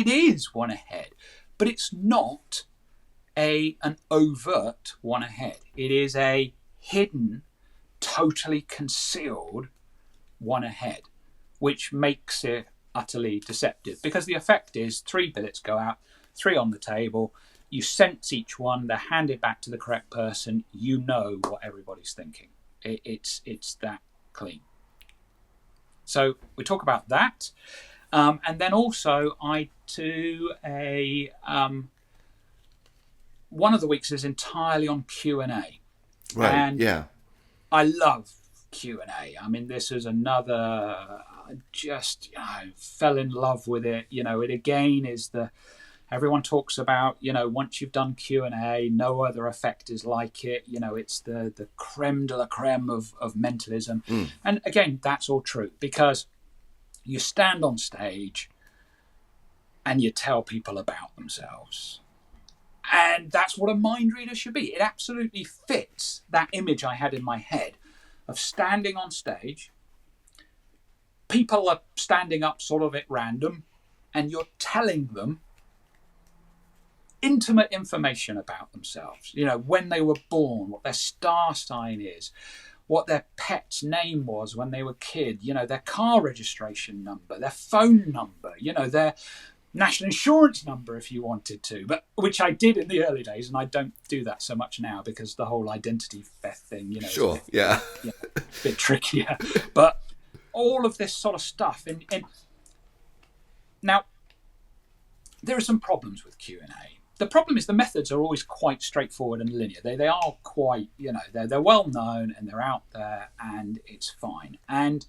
[SPEAKER 2] is one ahead, but it's not an overt one ahead. It is a hidden, totally concealed one ahead, which makes it utterly deceptive, because the effect is 3 billets go out, 3 on the table. You sense each one, they're handed back to the correct person. You know what everybody's thinking. It's that clean. So we talk about that. And then also I do one of the weeks is entirely on Q&A.
[SPEAKER 1] Right,
[SPEAKER 2] and
[SPEAKER 1] yeah.
[SPEAKER 2] I love Q&A. I mean, this is another, I fell in love with it. It again is everyone talks about, once you've done Q&A, no other effect is like it. It's the creme de la creme of mentalism.
[SPEAKER 1] Mm.
[SPEAKER 2] And again, that's all true, because you stand on stage and you tell people about themselves. And that's what a mind reader should be. It absolutely fits that image I had in my head of standing on stage. People are standing up sort of at random, and you're telling them intimate information about themselves. When they were born, what their star sign is, what their pet's name was when they were a kid, their car registration number, their phone number, their national insurance number if you wanted to, but which I did in the early days, and I don't do that so much now because the whole identity theft thing,
[SPEAKER 1] Sure,
[SPEAKER 2] a bit trickier. But all of this sort of stuff, and now there are some problems with Q&A. The problem is the methods are always quite straightforward and linear. They are quite, they're well known and they're out there and it's fine. And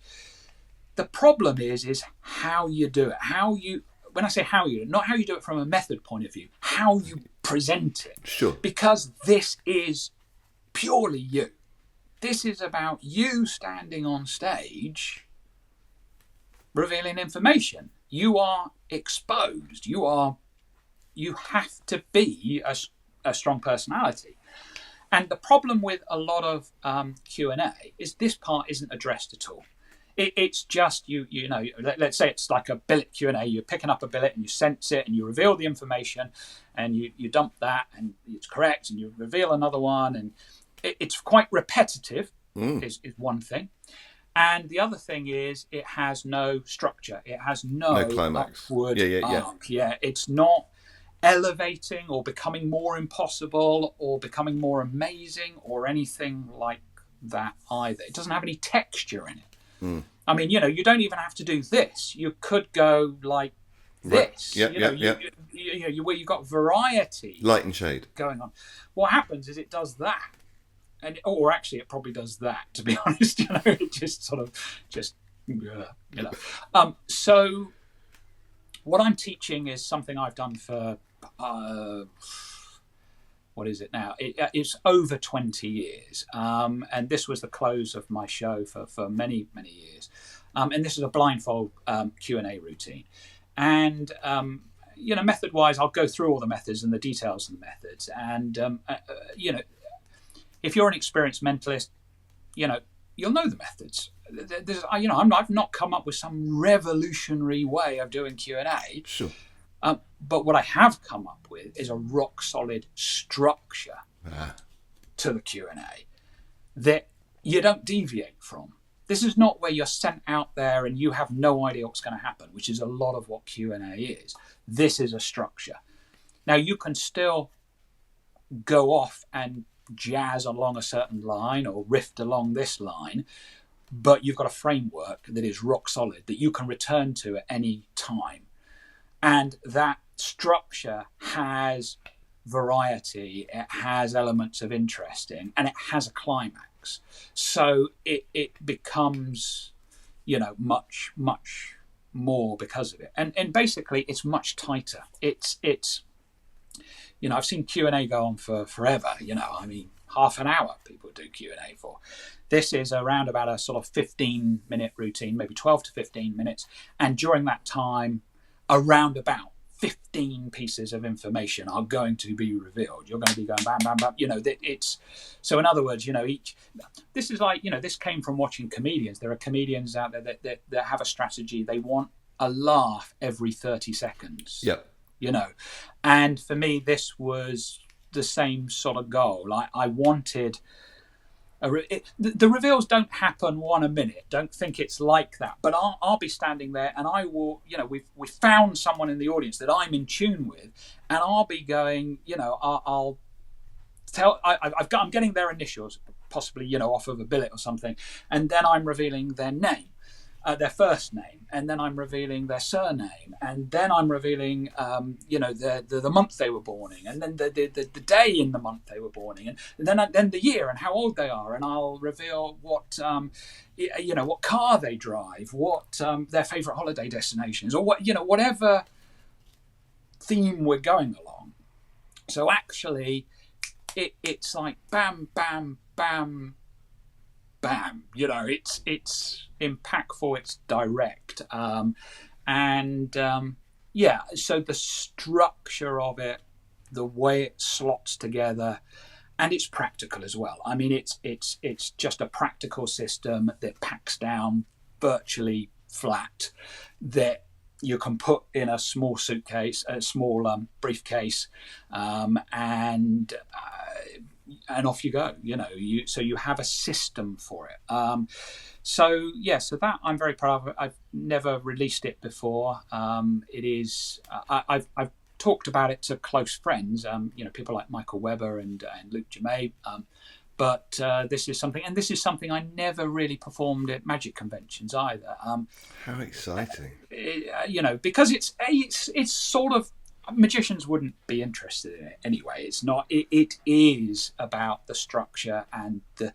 [SPEAKER 2] the problem is how you do it. When I say how you do it, not how you do it from a method point of view, how you present it.
[SPEAKER 1] Sure.
[SPEAKER 2] Because this is purely you. This is about you standing on stage, revealing information. You are exposed. You have to be a strong personality. And the problem with a lot of Q&A is this part isn't addressed at all. It's just let's say it's like a billet Q&A. You're picking up a billet and you sense it and you reveal the information and you dump that and it's correct and you reveal another one, and it's quite repetitive is one thing. And the other thing is it has no structure. It has no
[SPEAKER 1] climax.
[SPEAKER 2] upward
[SPEAKER 1] Yeah.
[SPEAKER 2] arc. Yeah, it's not elevating or becoming more impossible or becoming more amazing or anything like that either. It doesn't have any texture in it. I mean, you don't even have to do this. You could go like this. Where you've got variety,
[SPEAKER 1] light and shade
[SPEAKER 2] going on. What happens is it does that, or actually, it probably does that. To be honest, it just sort of So, what I'm teaching is something I've done for what is it now? It's over 20 years, and this was the close of my show for many years. And this is a blindfold Q&A routine. And, method-wise, I'll go through all the methods and the details of the methods. And, if you're an experienced mentalist, you'll know the methods. I've not come up with some revolutionary way of doing Q&A.
[SPEAKER 1] Sure.
[SPEAKER 2] But what I have come up with is a rock-solid structure to the Q&A that you don't deviate from. This is not where you're sent out there and you have no idea what's going to happen, which is a lot of what Q&A is. This is a structure. Now, you can still go off and jazz along a certain line or riff along this line, but you've got a framework that is rock solid that you can return to at any time. And that structure has variety, it has elements of interest in, and it has a climax. So it becomes, much more because of it. And basically, it's much tighter. It's I've seen Q&A go on for forever. Half an hour people do Q&A for. This is around about a sort of 15-minute routine, maybe 12 to 15 minutes. And during that time, around about 15 pieces of information are going to be revealed. You're going to be going bam, bam, bam. So in other words, this is like, this came from watching comedians. There are comedians out there that have a strategy. They want a laugh every 30 seconds.
[SPEAKER 1] Yep.
[SPEAKER 2] And for me, this was the same sort of goal. I wanted the reveals don't happen one a minute. Don't think it's like that. But I'll be standing there, and I will. We've found someone in the audience that I'm in tune with, and I'll be going. I'll tell. I'm getting their initials, possibly off of a billet or something, and then I'm revealing their name. Their first name, and then I'm revealing their surname, and then I'm revealing, the month they were born in, and then the day in the month they were born in, and then the year and how old they are, and I'll reveal what car they drive, what their favourite holiday destination is, or whatever theme we're going along. So actually, it's like bam, bam, bam. Bam! It's impactful. It's direct, So the structure of it, the way it slots together, and it's practical as well. I mean, it's just a practical system that packs down virtually flat that you can put in a small suitcase, a small briefcase, and off you go. So you have a system for it. So that I'm very proud of it. I've never released it before. It is. I've talked about it to close friends. People like Michael Webber and Luke Jamay. But this is something I never really performed at magic conventions either.
[SPEAKER 1] How exciting!
[SPEAKER 2] Because it's sort of. Magicians wouldn't be interested in it anyway. It's not. It is about the structure and the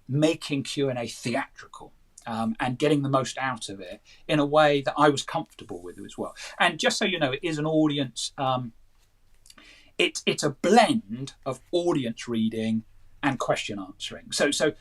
[SPEAKER 2] making Q&A theatrical, and getting the most out of it in a way that I was comfortable with as well. And just so you know, it is an audience. It's a blend of audience reading and question answering. So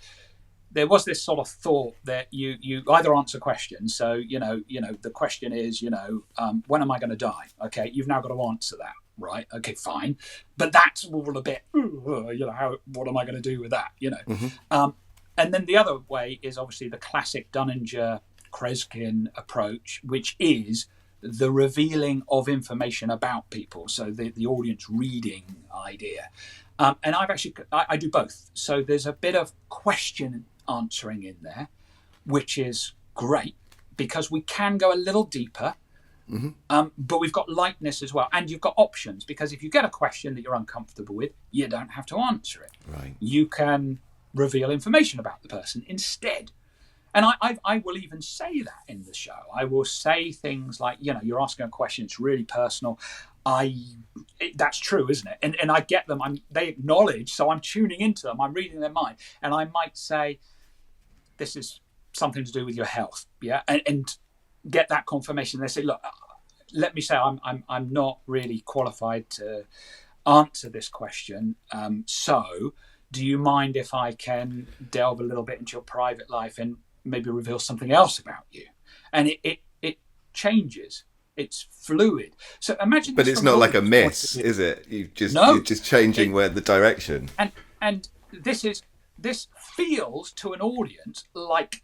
[SPEAKER 2] there was this sort of thought that you either answer questions. So, the question is, when am I going to die? Okay, you've now got to answer that, right? Okay, fine. But that's all a bit, what am I going to do with that?
[SPEAKER 1] Mm-hmm.
[SPEAKER 2] And then the other way is obviously the classic Dunninger-Kreskin approach, which is the revealing of information about people. So the audience reading idea. And I do both. So there's a bit of question answering in there, which is great because we can go a little deeper But we've got lightness as well, and you've got options, because if you get a question that you're uncomfortable with, you don't have to answer it.
[SPEAKER 1] Right.
[SPEAKER 2] You can reveal information about the person instead. And I will even say that in the show. I will say things like, you're asking a question, it's really personal. That's true, isn't it? And I get them. They acknowledge, so I'm tuning into them. I'm reading their mind, and I might say, this is something to do with your health, yeah, and get that confirmation. They say, look, let me say, I'm not really qualified to answer this question. So, do you mind if I can delve a little bit into your private life and maybe reveal something else about you? And it changes. It's fluid. So imagine.
[SPEAKER 1] But it's not like a miss, is it? You're just changing where the direction.
[SPEAKER 2] And this feels to an audience like.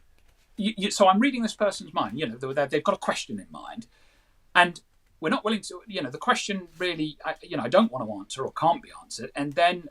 [SPEAKER 2] So I'm reading this person's mind. They've got a question in mind, and we're not willing to. The question really, I don't want to answer or can't be answered. And then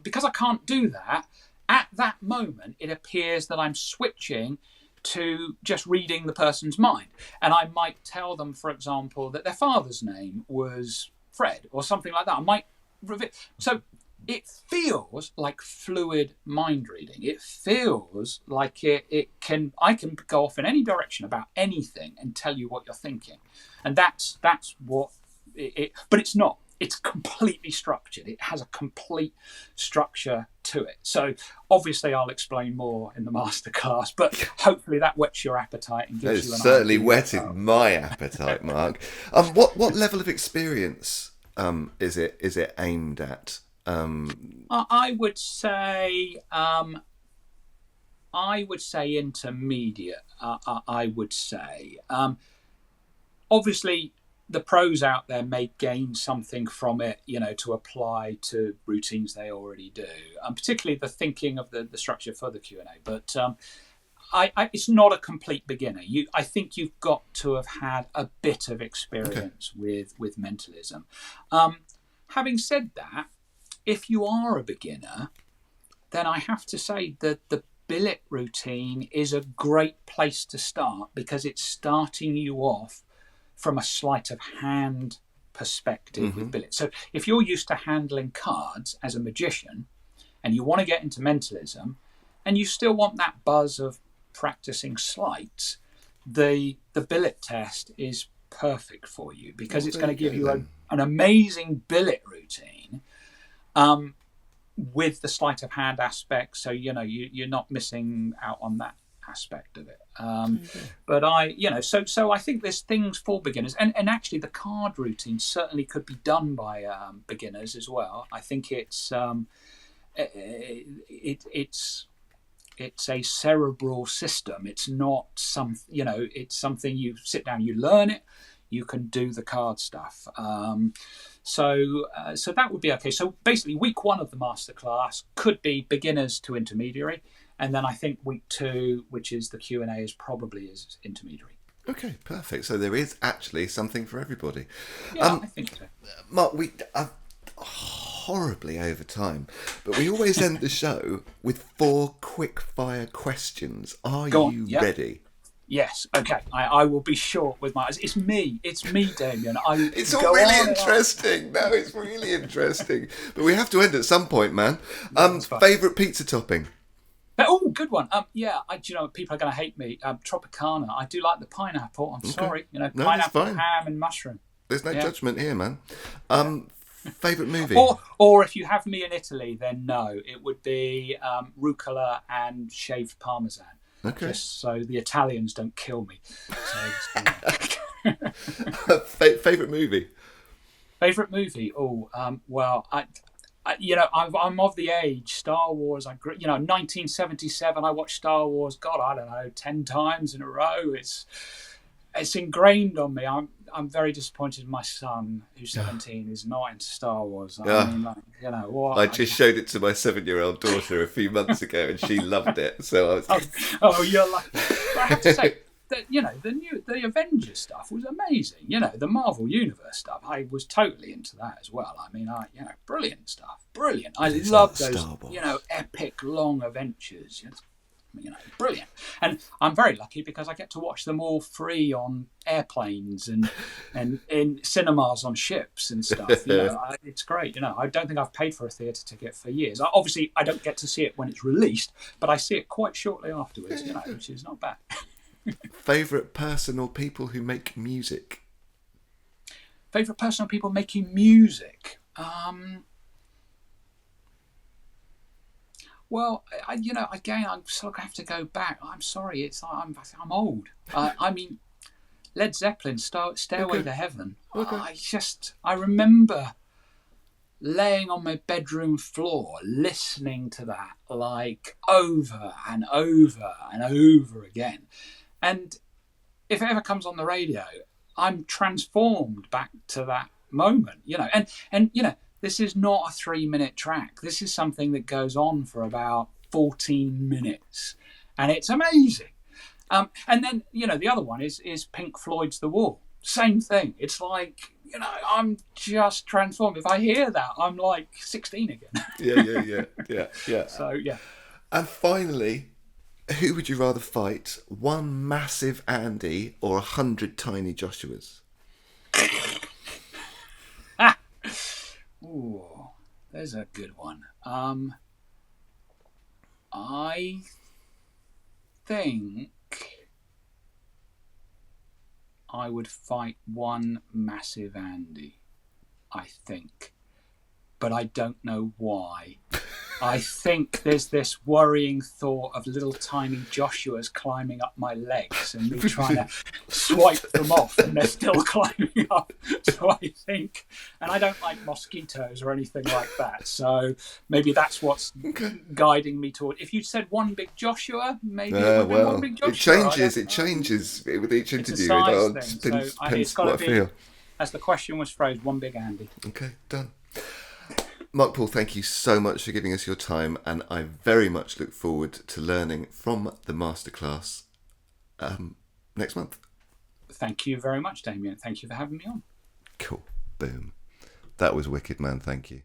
[SPEAKER 2] because I can't do that at that moment, it appears that I'm switching to just reading the person's mind, and I might tell them, for example, that their father's name was Fred or something like that. I might reveal. So it feels like fluid mind reading. It feels like I can go off in any direction about anything and tell you what you're thinking, and that's what it. But it's not. It's completely structured. It has a complete structure to it. So obviously I'll explain more in the masterclass, but hopefully that whets your appetite and gives you an idea.
[SPEAKER 1] Certainly whetted my appetite, Mark. What level of experience is it aimed at?
[SPEAKER 2] I would say intermediate. I would say obviously the pros out there may gain something from it, to apply to routines they already do, and particularly the thinking of the structure for the Q&A. But it's not a complete beginner. I think you've got to have had a bit of experience with mentalism. Having said that, if you are a beginner, then I have to say that the billet routine is a great place to start, because it's starting you off from a sleight of hand perspective with billets. So if you're used to handling cards as a magician and you want to get into mentalism and you still want that buzz of practicing sleights, the billet test is perfect for you, because it's going to give you an amazing billet routine with the sleight of hand aspect. So, you're not missing out on that aspect of it. But so I think there's things for beginners, and actually the card routine certainly could be done by beginners as well. I think it's a cerebral system. It's not it's something you sit down, you learn it, you can do the card stuff. So that would be okay. So basically week 1 of the masterclass could be beginners to intermediary. And then I think week 2, which is the Q&A, is probably is intermediary.
[SPEAKER 1] Okay, perfect. So there is actually something for everybody.
[SPEAKER 2] Yeah, I think so.
[SPEAKER 1] Mark, we are horribly over time, but we always end the show with 4 quick fire questions. Are you ready?
[SPEAKER 2] Yes. Okay. I will be short with my. It's me, Damien.
[SPEAKER 1] It's all really interesting. No, it's really interesting. But we have to end at some point, man. Favourite pizza topping?
[SPEAKER 2] Oh, good one. People are going to hate me. Tropicana. I do like the pineapple. I'm sorry. Pineapple, ham, and mushroom.
[SPEAKER 1] There's no judgment here, man. Favourite movie?
[SPEAKER 2] Or if you have me in Italy, then no, it would be rucola and shaved parmesan.
[SPEAKER 1] Okay.
[SPEAKER 2] Just so the Italians don't kill me.
[SPEAKER 1] Favourite movie?
[SPEAKER 2] Favourite movie? Well, I'm of the age. Star Wars. 1977. I watched Star Wars. God, I don't know, 10 times in a row. It's ingrained on me. I'm very disappointed. My son, who's 17, is not into Star Wars. I
[SPEAKER 1] just showed it to my 7-year-old daughter a few months ago, and she loved it. So I was.
[SPEAKER 2] You're lucky. But I have to say that the Avengers stuff was amazing. The Marvel Universe stuff. I was totally into that as well. Brilliant stuff. Brilliant. I love those epic long adventures. Brilliant. And I'm very lucky because I get to watch them all free on airplanes and in cinemas on ships and stuff. It's great. I don't think I've paid for a theatre ticket for years. Obviously, I don't get to see it when it's released, but I see it quite shortly afterwards, which is not bad.
[SPEAKER 1] Favourite person or people who make music?
[SPEAKER 2] Favourite person or people making music? Well, again, I'm sort of have to go back. I'm sorry, I'm old. I mean, Led Zeppelin, Stairway to Heaven. Okay. I remember laying on my bedroom floor, listening to that like over and over and over again. And if it ever comes on the radio, I'm transformed back to that moment, and this is not a 3-minute track. This is something that goes on for about 14 minutes. And it's amazing. And then, the other one is Pink Floyd's The Wall. Same thing. It's like, I'm just transformed. If I hear that, I'm like 16 again.
[SPEAKER 1] Yeah.
[SPEAKER 2] So, yeah.
[SPEAKER 1] And finally, who would you rather fight? One massive Andy or 100 tiny Joshuas?
[SPEAKER 2] Ooh, there's a good one. I think I would fight one massive Andy. I think. But I don't know why. I think there's this worrying thought of little tiny Joshuas climbing up my legs and me trying to swipe them off and they're still climbing up. So I think, and I don't like mosquitoes or anything like that. So maybe that's what's guiding me toward. If you said one big Joshua, maybe it would be one big Joshua.
[SPEAKER 1] It changes with each interview.
[SPEAKER 2] It's
[SPEAKER 1] Depends
[SPEAKER 2] got
[SPEAKER 1] what
[SPEAKER 2] to
[SPEAKER 1] I
[SPEAKER 2] be,
[SPEAKER 1] feel.
[SPEAKER 2] as the question was phrased, one big Andy.
[SPEAKER 1] Okay, done. Marc Paul, thank you so much for giving us your time, and I very much look forward to learning from the masterclass next month.
[SPEAKER 2] Thank you very much, Damien. Thank you for having me on.
[SPEAKER 1] Cool. Boom. That was wicked, man. Thank you.